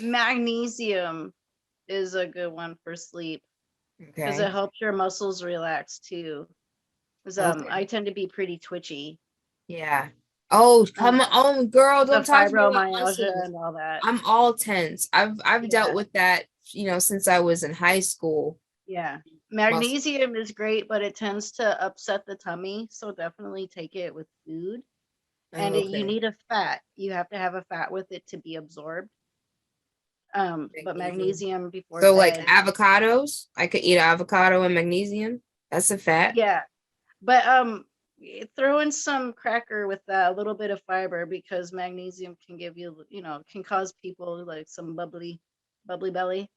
Magnesium is a good one for sleep because it Okay. helps your muscles relax too. Because Okay. I tend to be pretty twitchy. Yeah. Oh, come on, girl! The Don't talk to me about fibromyalgia muscles. and all that. I'm all tense. I've dealt with that, since I was in high school. Yeah. Muscle. Magnesium is great, but it tends to upset the tummy. So definitely take it with food. And you Okay. need a fat. You have to have a fat with it to be absorbed. But magnesium before So like bed. avocados, I could eat avocado and magnesium. That's a fat. Yeah. But throw in some cracker with that, a little bit of fiber, because magnesium can give you, can cause people like some bubbly belly.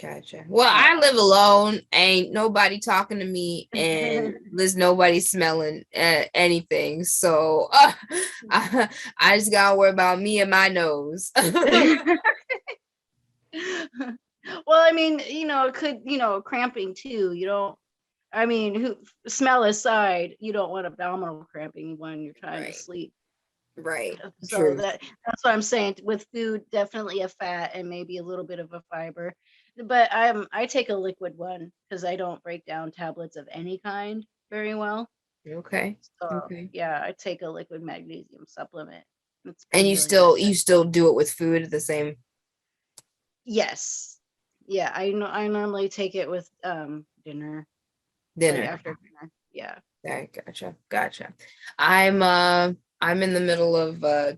Gotcha. Well, Yeah. I live alone. Ain't nobody talking to me, and there's nobody smelling anything. So I just gotta worry about me and my nose. Well, I mean, it could, cramping too. Smell aside, you don't want abdominal cramping when you're trying to sleep. Right. So True. that's what I'm saying. With food, definitely a fat and maybe a little bit of a fiber. But I take a liquid one because I don't break down tablets of any kind very well. Okay. So Okay. yeah, I take a liquid magnesium supplement. It's And been you really good. still do it with food the same. Yes. Yeah, I normally take it with dinner. Like Dinner. after dinner. Yeah. Yeah, gotcha. I'm in the middle of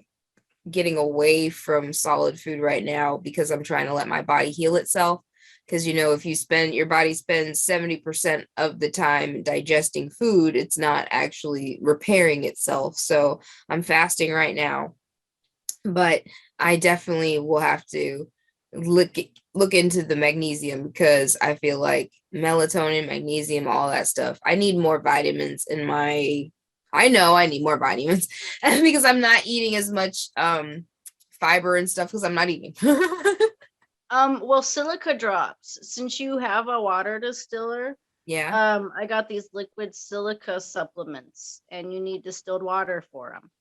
getting away from solid food right now because I'm trying to let my body heal itself. Because if your body spends 70% of the time digesting food, it's not actually repairing itself. So I'm fasting right now, but I definitely will have to look into the magnesium because I feel like melatonin, magnesium, all that stuff. I need more vitamins in my. I know I need more vitamins because I'm not eating as much fiber and stuff because I'm not eating. Well, silica drops. Since you have a water distiller, Yeah. I got these liquid silica supplements, and you need distilled water for them.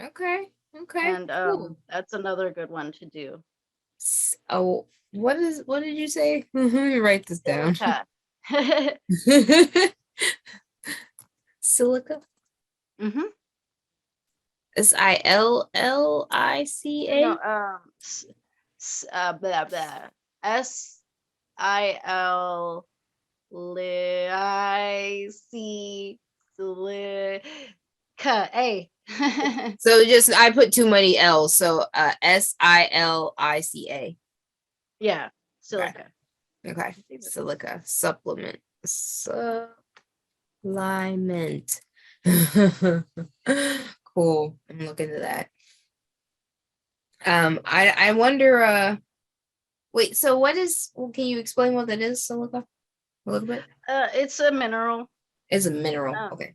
Okay. And Cool. that's another good one to do. Oh, what did you say? Let me write this down. Silica. Silica. Mm-hmm. Silica. No, blah blah. Silica. So just I put too many L's. So Silica. Yeah, silica. Okay. Silica supplement. Supplement. Cool. I'm looking at that. I wonder wait, so what is can you explain what that is, silica? A little bit? It's a mineral. It's a mineral. Okay.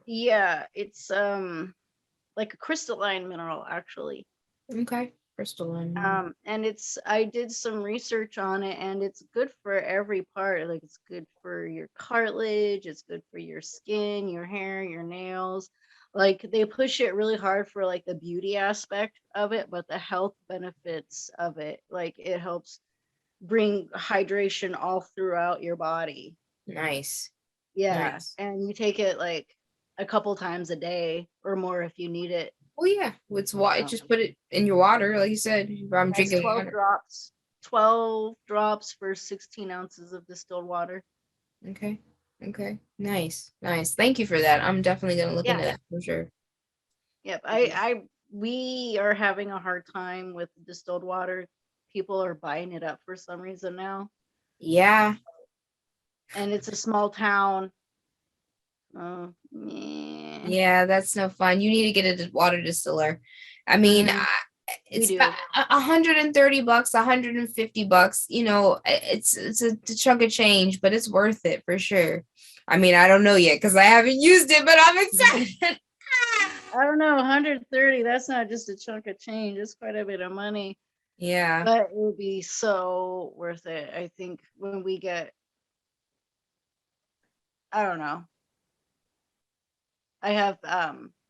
Yeah, it's like a crystalline mineral actually. Okay. Crystalline. And I did some research on it, and it's good for every part. Like, it's good for your cartilage, it's good for your skin, your hair, your nails. Like, they push it really hard for like the beauty aspect of it, but the health benefits of it, like, it helps bring hydration all throughout your body. Nice. Yeah. Nice. And you take it like a couple times a day or more if you need it. Well, yeah, it's water. Just put it in your water, like you said. I'm That's drinking 12 water. drops. 12 drops for 16 ounces of distilled water. Okay. Okay. Nice. Nice. Thank you for that. I'm definitely gonna look into that for sure. Yep. We are having a hard time with distilled water. People are buying it up for some reason now. Yeah. And it's a small town. Yeah, that's no fun. You need to get a water distiller. I mean, it's about $130, $150. You know, it's a chunk of change, but it's worth it for sure. I mean, I don't know yet because I haven't used it, but I'm excited. I don't know, 130. That's not just a chunk of change. It's quite a bit of money. Yeah. But it would be so worth it. I think when we get, I don't know. I have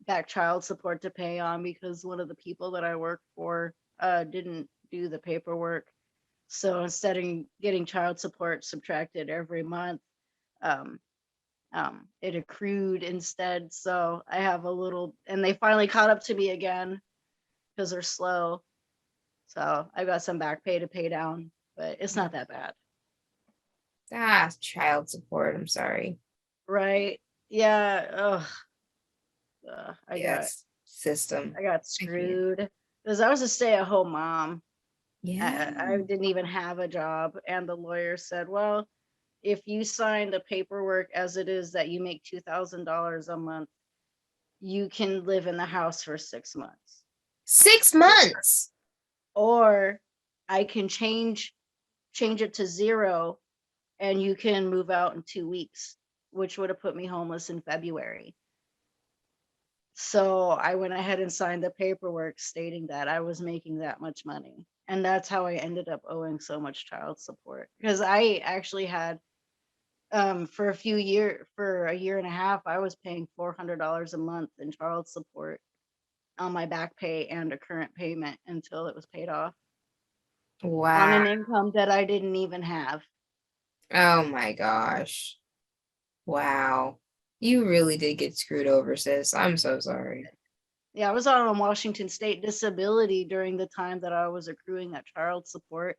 back child support to pay on because one of the people that I work for didn't do the paperwork. So instead of getting child support subtracted every month, it accrued instead. So I have a little, and they finally caught up to me again because they're slow. So I got some back pay to pay down, but it's not that bad. Child support. I'm sorry. Right. Yeah. I got screwed because I was a stay-at-home mom. Yeah. I didn't even have a job, and the lawyer said, well, if you sign the paperwork as it is that you make $2,000 a month, you can live in the house for 6 months. 6 months. Or I can change it to 0 and you can move out in 2 weeks, which would have put me homeless in February. So I went ahead and signed the paperwork stating that I was making that much money. And that's how I ended up owing so much child support. Because I actually had, for a year and a half, I was paying $400 a month in child support on my back pay and a current payment until it was paid off. Wow. On an income that I didn't even have. Oh my gosh. Wow. You really did get screwed over, sis. I'm so sorry. Yeah, I was on Washington State disability during the time that I was accruing that child support,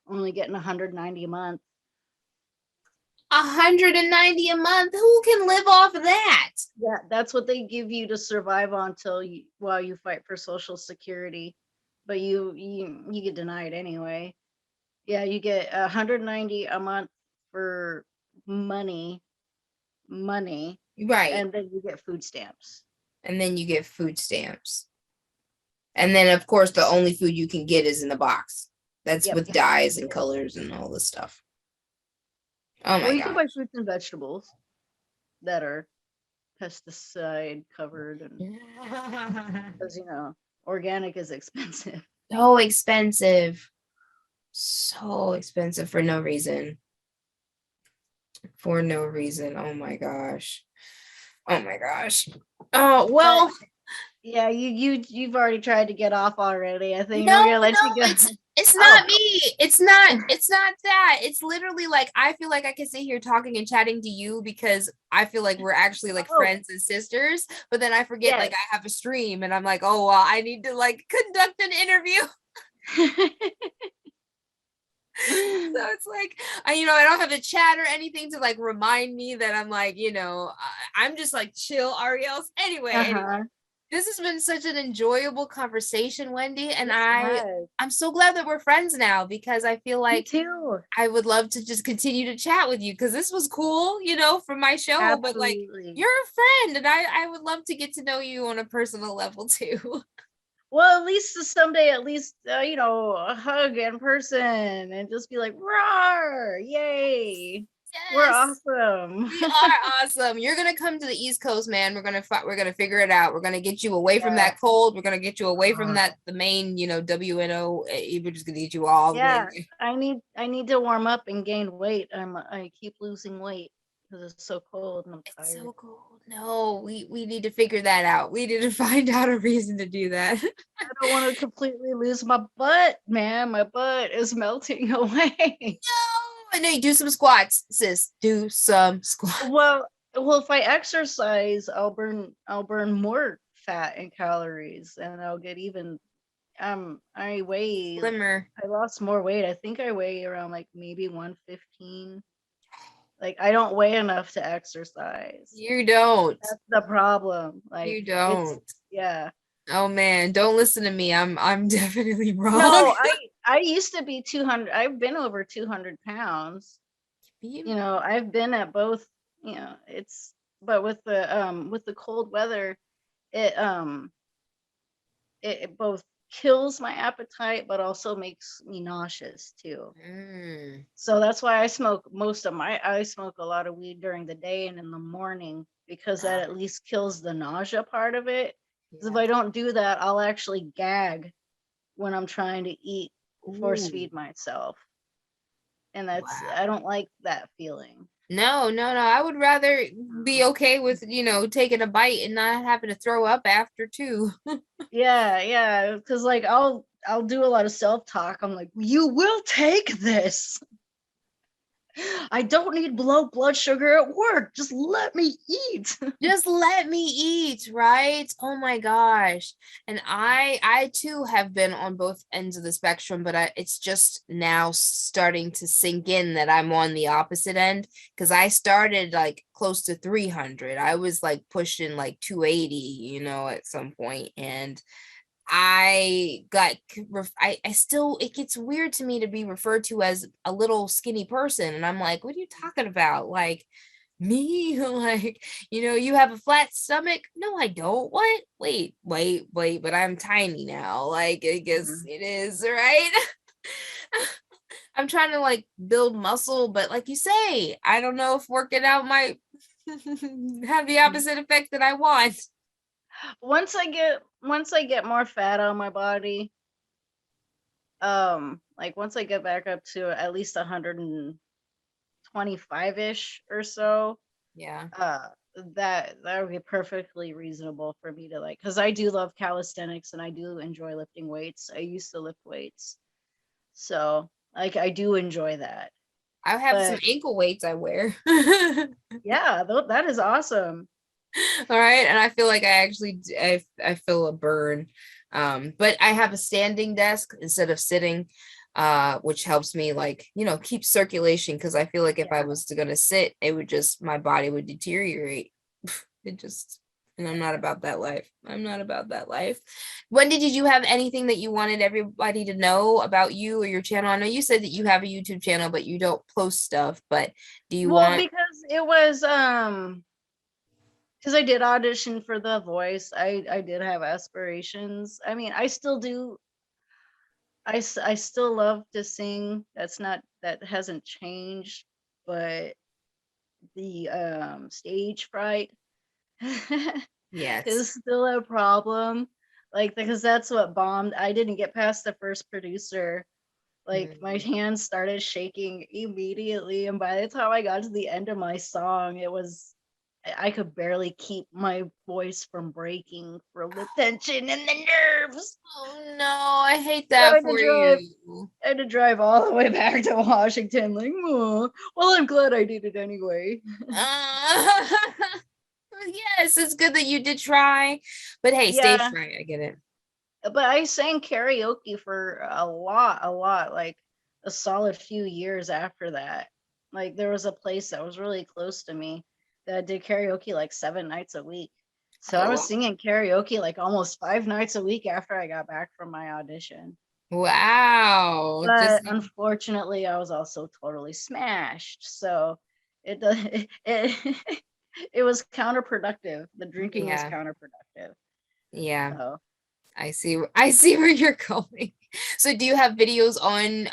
only getting $190 a month. $190 a month? Who can live off of that? Yeah, that's what they give you to survive on while you fight for Social Security, but you get denied anyway. Yeah, you get $190 a month for money, right? And then you get food stamps. And then you get food stamps. And then, of course, the only food you can get is in the box. That's with dyes and colors and all this stuff. Oh my God. You can buy fruits and vegetables that are pesticide covered, and because organic is expensive. So expensive. So expensive for no reason. For no reason. Oh my gosh. Oh my gosh. Oh well. Yeah, you've already tried to get off already. I think no, we're gonna let you go. It's not Oh. me. It's not that. It's literally like I feel like I can sit here talking and chatting to you because I feel like we're actually like Oh. friends and sisters, but then I forget like Yes. I have a stream and I'm like, oh well, I need to like conduct an interview. So it's like I don't have a chat or anything to like remind me that I'm like, I'm just like chill Ariel's anyway. Uh-huh. This has been such an enjoyable conversation, Wendy, and Yes, it has. I'm so glad that we're friends now because I feel Me like too. I would love to just continue to chat with you because this was cool, for my show, but like Absolutely. you're a friend and I would love to get to know you on a personal level too. Well, at least someday, a hug in person and just be like, "Roar! Yay! We're Yes. awesome." We are awesome. You're gonna come to the East Coast, man. We're gonna figure it out. We're gonna get you away from Yeah. that cold. We're gonna get you away from the main, WNO. We're just gonna get you all the Yeah, way. I need to warm up and gain weight. I keep losing weight because it's so cold and I'm It's tired. so cold. No, we need to figure that out. We need to find out a reason to do that. I don't want to completely lose my butt, man. My butt is melting away. No, no, you do some squats, sis. Do some squats. Well, if I exercise, I'll burn more fat and calories, and I'll get even. I weigh. Slimmer. I lost more weight. I think I weigh around like maybe 115. Like I don't weigh enough to exercise. You don't. That's the problem. Like You it's don't. yeah. Oh man, don't listen to me. I'm definitely wrong. No, I used to be 200. I've been over 200 pounds. I've been at both, it's but with the cold weather, it it both kills my appetite but also makes me nauseous too. Mm, So that's why I smoke a lot of weed during the day and in the morning because that at least kills the nausea part of it. 'Cause if yeah. I don't do that, I'll actually gag when I'm trying to eat, force Ooh, feed myself. And wow. I don't like that feeling. No, no, no. I would rather be okay with, taking a bite and not having to throw up after too. Yeah, yeah. Cause like I'll do a lot of self-talk. I'm like, you will take this. I don't need low blood sugar at work. Just let me eat. Just let me eat, right? Oh my gosh. And I too have been on both ends of the spectrum, but it's just now starting to sink in that I'm on the opposite end because I started like close to 300. I was like pushing like 280, at some point, and I got I still, it gets weird to me to be referred to as a little skinny person, and I'm like, what are you talking about? Like me? Like, you have a flat stomach? No, I don't. What? Wait, but I'm tiny now. Like, I guess it is, right? I'm trying to like build muscle, but like you say, I don't know if working out might have the opposite effect that I want. Once I get more fat on my body, like once I get back up to at least 125-ish or so, Yeah. that would be perfectly reasonable for me to like, because I do love calisthenics and I do enjoy lifting weights. I used to lift weights, so like I do enjoy that. I have some But ankle weights I wear. yeah, that is awesome. All right. And I feel like I feel a burn. But I have a standing desk instead of sitting, which helps me like, keep circulation. Cause I feel like if I Yeah. was gonna sit, my body would deteriorate. And I'm not about that life. I'm not about that life. Wendy, did you have anything that you wanted everybody to know about you or your channel? I know you said that you have a YouTube channel, but you don't post stuff, but do you Well, want? because it was because I did audition for The Voice. I did have aspirations. I mean, I still do. I still love to sing. That hasn't changed, but the stage fright Yes. is still a problem. Like because that's what bombed. I didn't get past the first producer. Like my hands started shaking immediately, and by the time I got to the end of my song, I could barely keep my voice from breaking from the tension and the nerves. Oh no, I hate So I that had to for drive. you. I had to drive all the way back to Washington. Like, oh, well, I'm glad I did it anyway. Uh, yes, it's good that you did try, but hey, stage Yeah, fright, I get it. but I sang karaoke for a lot, like a solid few years after that. Like there was a place that was really close to me that did karaoke like 7 nights a week. So I was Oh, singing karaoke like almost 5 nights a week after I got back from my audition. wow. But Just unfortunately, I was also totally smashed. So it it, it was counterproductive. The drinking was yeah, counterproductive. yeah. So I see where you're going. So do you have videos on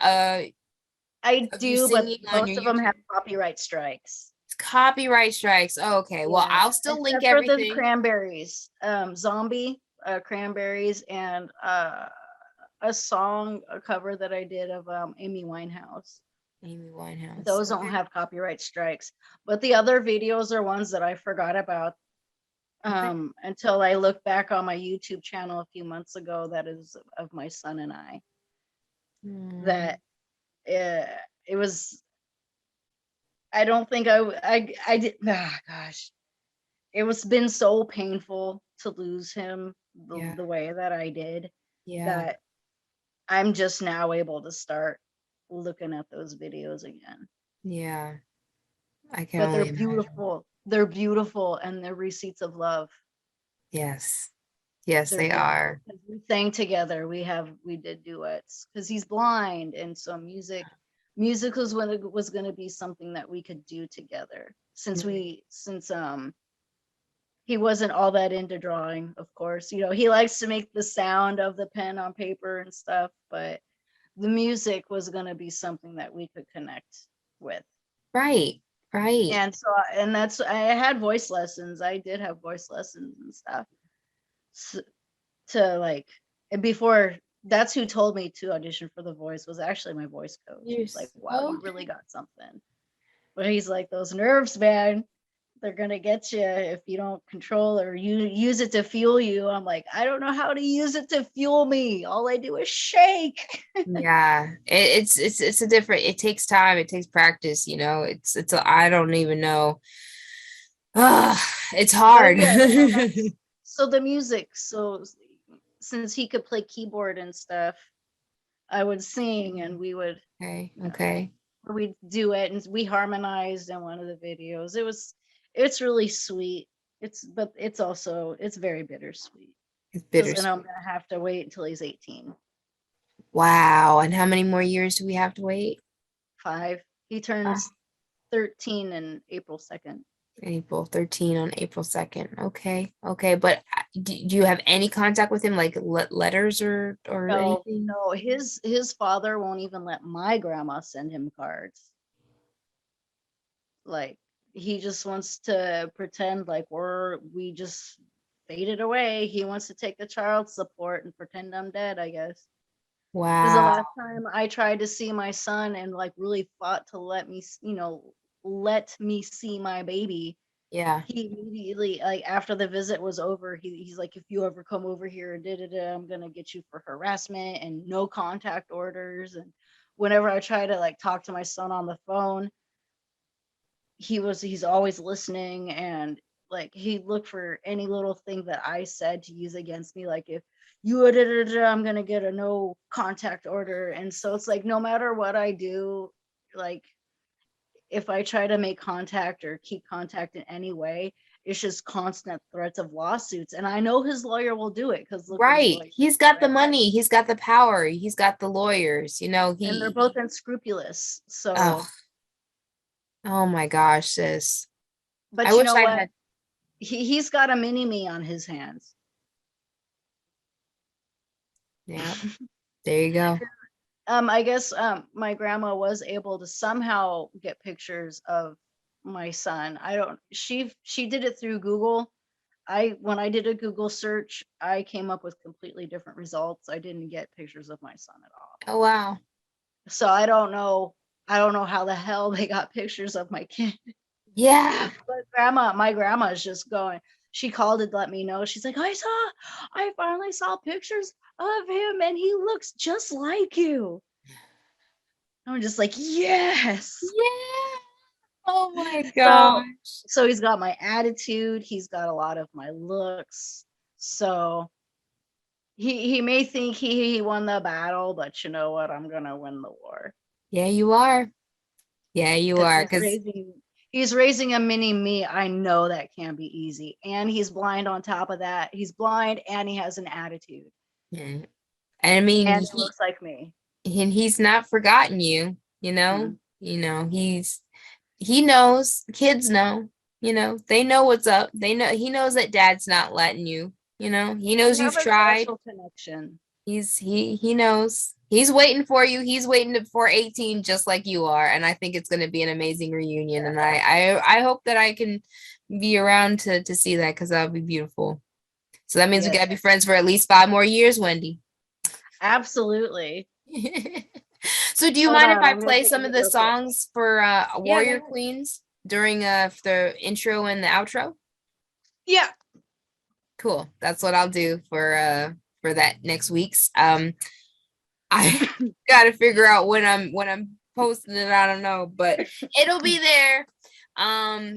I of you do, but singing on your most of them have YouTube? copyright strikes. Copyright strikes. Oh, okay. Well, Yeah, I'll still link except for the everything. Cranberries, Zombie, Cranberries, and a song, a cover that I did of Amy Winehouse. Amy Winehouse. Those don't Okay. have copyright strikes, but the other videos are ones that I forgot about Okay. until I looked back on my YouTube channel a few months ago. That is of my son and I. Hmm. That it was. I don't think I did. Ah, gosh, it was been so painful to lose him Yeah. the way that I did Yeah. that I'm just now able to start looking at those videos again. Yeah. I can But they're only imagine. beautiful. They're beautiful and they're receipts of love. Yes. Yes, They're they beautiful are. because we sang together. We did duets because he's blind, and so music was when it was going to be something that we could do together. Mm. Since he wasn't all that into drawing, of course. You know, he likes to make the sound of the pen on paper and stuff, but the music was going to be something that we could connect with. Right. Right. And so, and that's, I had voice lessons. I did have voice lessons and stuff. So, to like, and before, that's who told me to audition for The Voice, was actually my voice coach. He's like, wow, you really Okay. got something. But he's like, those nerves, man, they're gonna get you if you don't control or you use it to fuel you. I'm like, I don't know how to use it to fuel me. All I do is shake. Yeah. It's a different, it takes time, it takes practice, I don't even know. It's But hard. yeah, so that's so the music. So since he could play keyboard and stuff, I would sing and we would, Okay. you know, Okay. we'd do it and we harmonized in one of the videos. It's really sweet. But it's very bittersweet It's because then I'm bittersweet. gonna have to wait until he's 18. Wow. And how many more years do we have to wait? 5. He Ah, turns 13 in April 2nd. April 13 on April 2nd. Okay. Okay. But do you have any contact with him, like letters or No, anything? no, his father won't even let my grandma send him cards. Like he just wants to pretend like we just faded away. He wants to take the child support and pretend I'm dead, I guess. Because the Wow. last time I tried to see my son and like really fought to let me see my baby, Yeah. he immediately, like after the visit was over, he's like, if you ever come over here, I'm gonna get you for harassment and no contact orders. And whenever I try to like talk to my son on the phone, he's always listening, and like he looked for any little thing that I said to use against me, like if you I'm gonna get a no contact order. And so it's like no matter what I do, like if I try to make contact or keep contact in any way, it's just constant threats of lawsuits. And I know his lawyer will do it because look what his Right. lawyer He's got the said. money. He's got the power. He's got the lawyers. And they're both unscrupulous. Oh, So, oh my gosh, sis. I but you wish know I what? had. He's got a mini me on his hands. Yeah. There you go. I guess my grandma was able to somehow get pictures of my son. I don't she did it through Google. When I did a Google search, I came up with completely different results. I didn't get pictures of my son at all. Oh, wow. So I don't know how the hell they got pictures of my kid. Yeah. But my grandma is just going. She called to let me know. She's like, I finally saw pictures of him and he looks just like you. I'm just like, yes. Yeah. Oh my So, gosh. so he's got my attitude. He's got a lot of my looks. So he may think he won the battle, but you know what? I'm gonna win the war. Yeah, you are. Yeah, you are. He's raising a mini me. I know that can't be easy. And he's blind on top of that. He's blind and he has an attitude. I mean, And he looks like me. And he's not forgotten you, you know. He knows, kids know, they know what's up. They know, he knows that dad's not letting you, he knows We have you've a tried. special connection. He knows. He's waiting for you. He's waiting for 18 just like you are. And I think it's going to be an amazing reunion. And I hope that I can be around to see that, because that would be beautiful. So that means we got to be friends for at least 5 more years, Wendy. Absolutely. So do you mind if I play some of the songs for Warrior Queens during the intro and the outro? Yeah. Cool. That's what I'll do for that next week's. I gotta figure out when I'm posting it. I don't know, but it'll be there.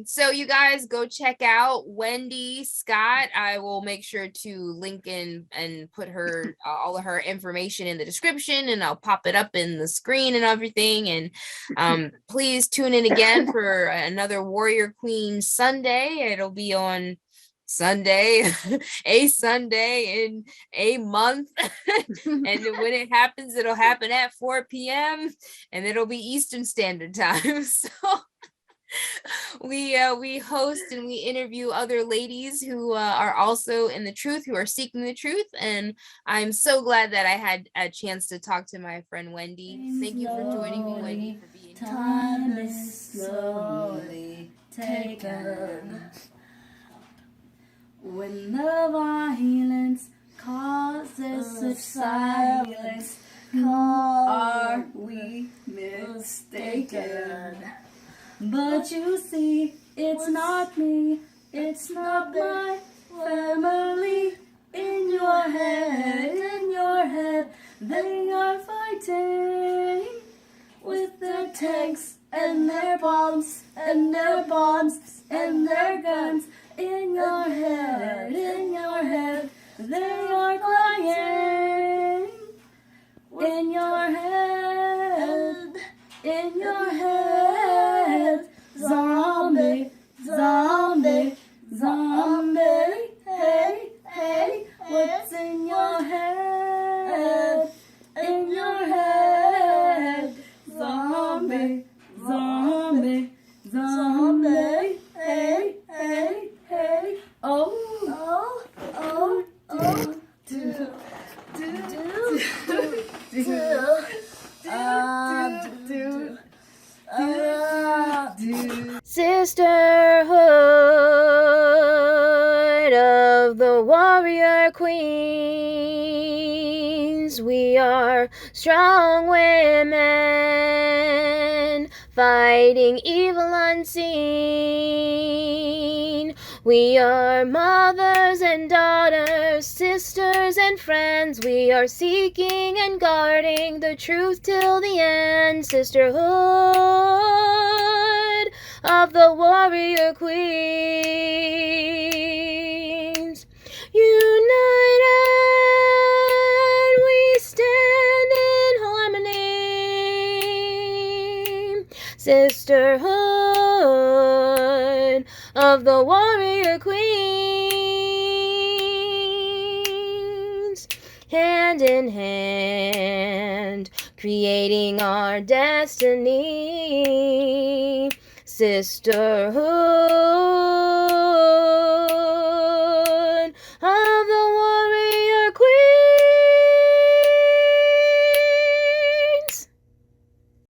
So you guys go check out Wendy Scott. I will make sure to link in and put her all of her information in the description, and I'll pop it up in the screen and everything. And please tune in again for another Warrior Queen Sunday. It'll be on Sunday, a Sunday in a month. And when it happens, it'll happen at 4 p.m. and it'll be Eastern Standard Time. So we host and we interview other ladies who are also in the truth, who are seeking the truth. And I'm so glad that I had a chance to talk to my friend Wendy. Thank you for joining me, Wendy, for being here. Time is slowly taken. When the violence causes such silence, are we mistaken? But you see, it's not me, it's not my family. In your head, they are fighting with their tanks and their bombs and their guns. In your head, they are crying. In your head, zombie, hey, what's in your head? In your head, zombie, hey, Sisterhood of the Warrior Queens, we are strong women fighting evil unseen. We are mothers and daughters, sisters and friends. We are seeking and guarding the truth till the end. Sisterhood of the Warrior Queens, united we stand in harmony. Sisterhood of the Warrior Queens, hand in hand, creating our destiny. Sisterhood.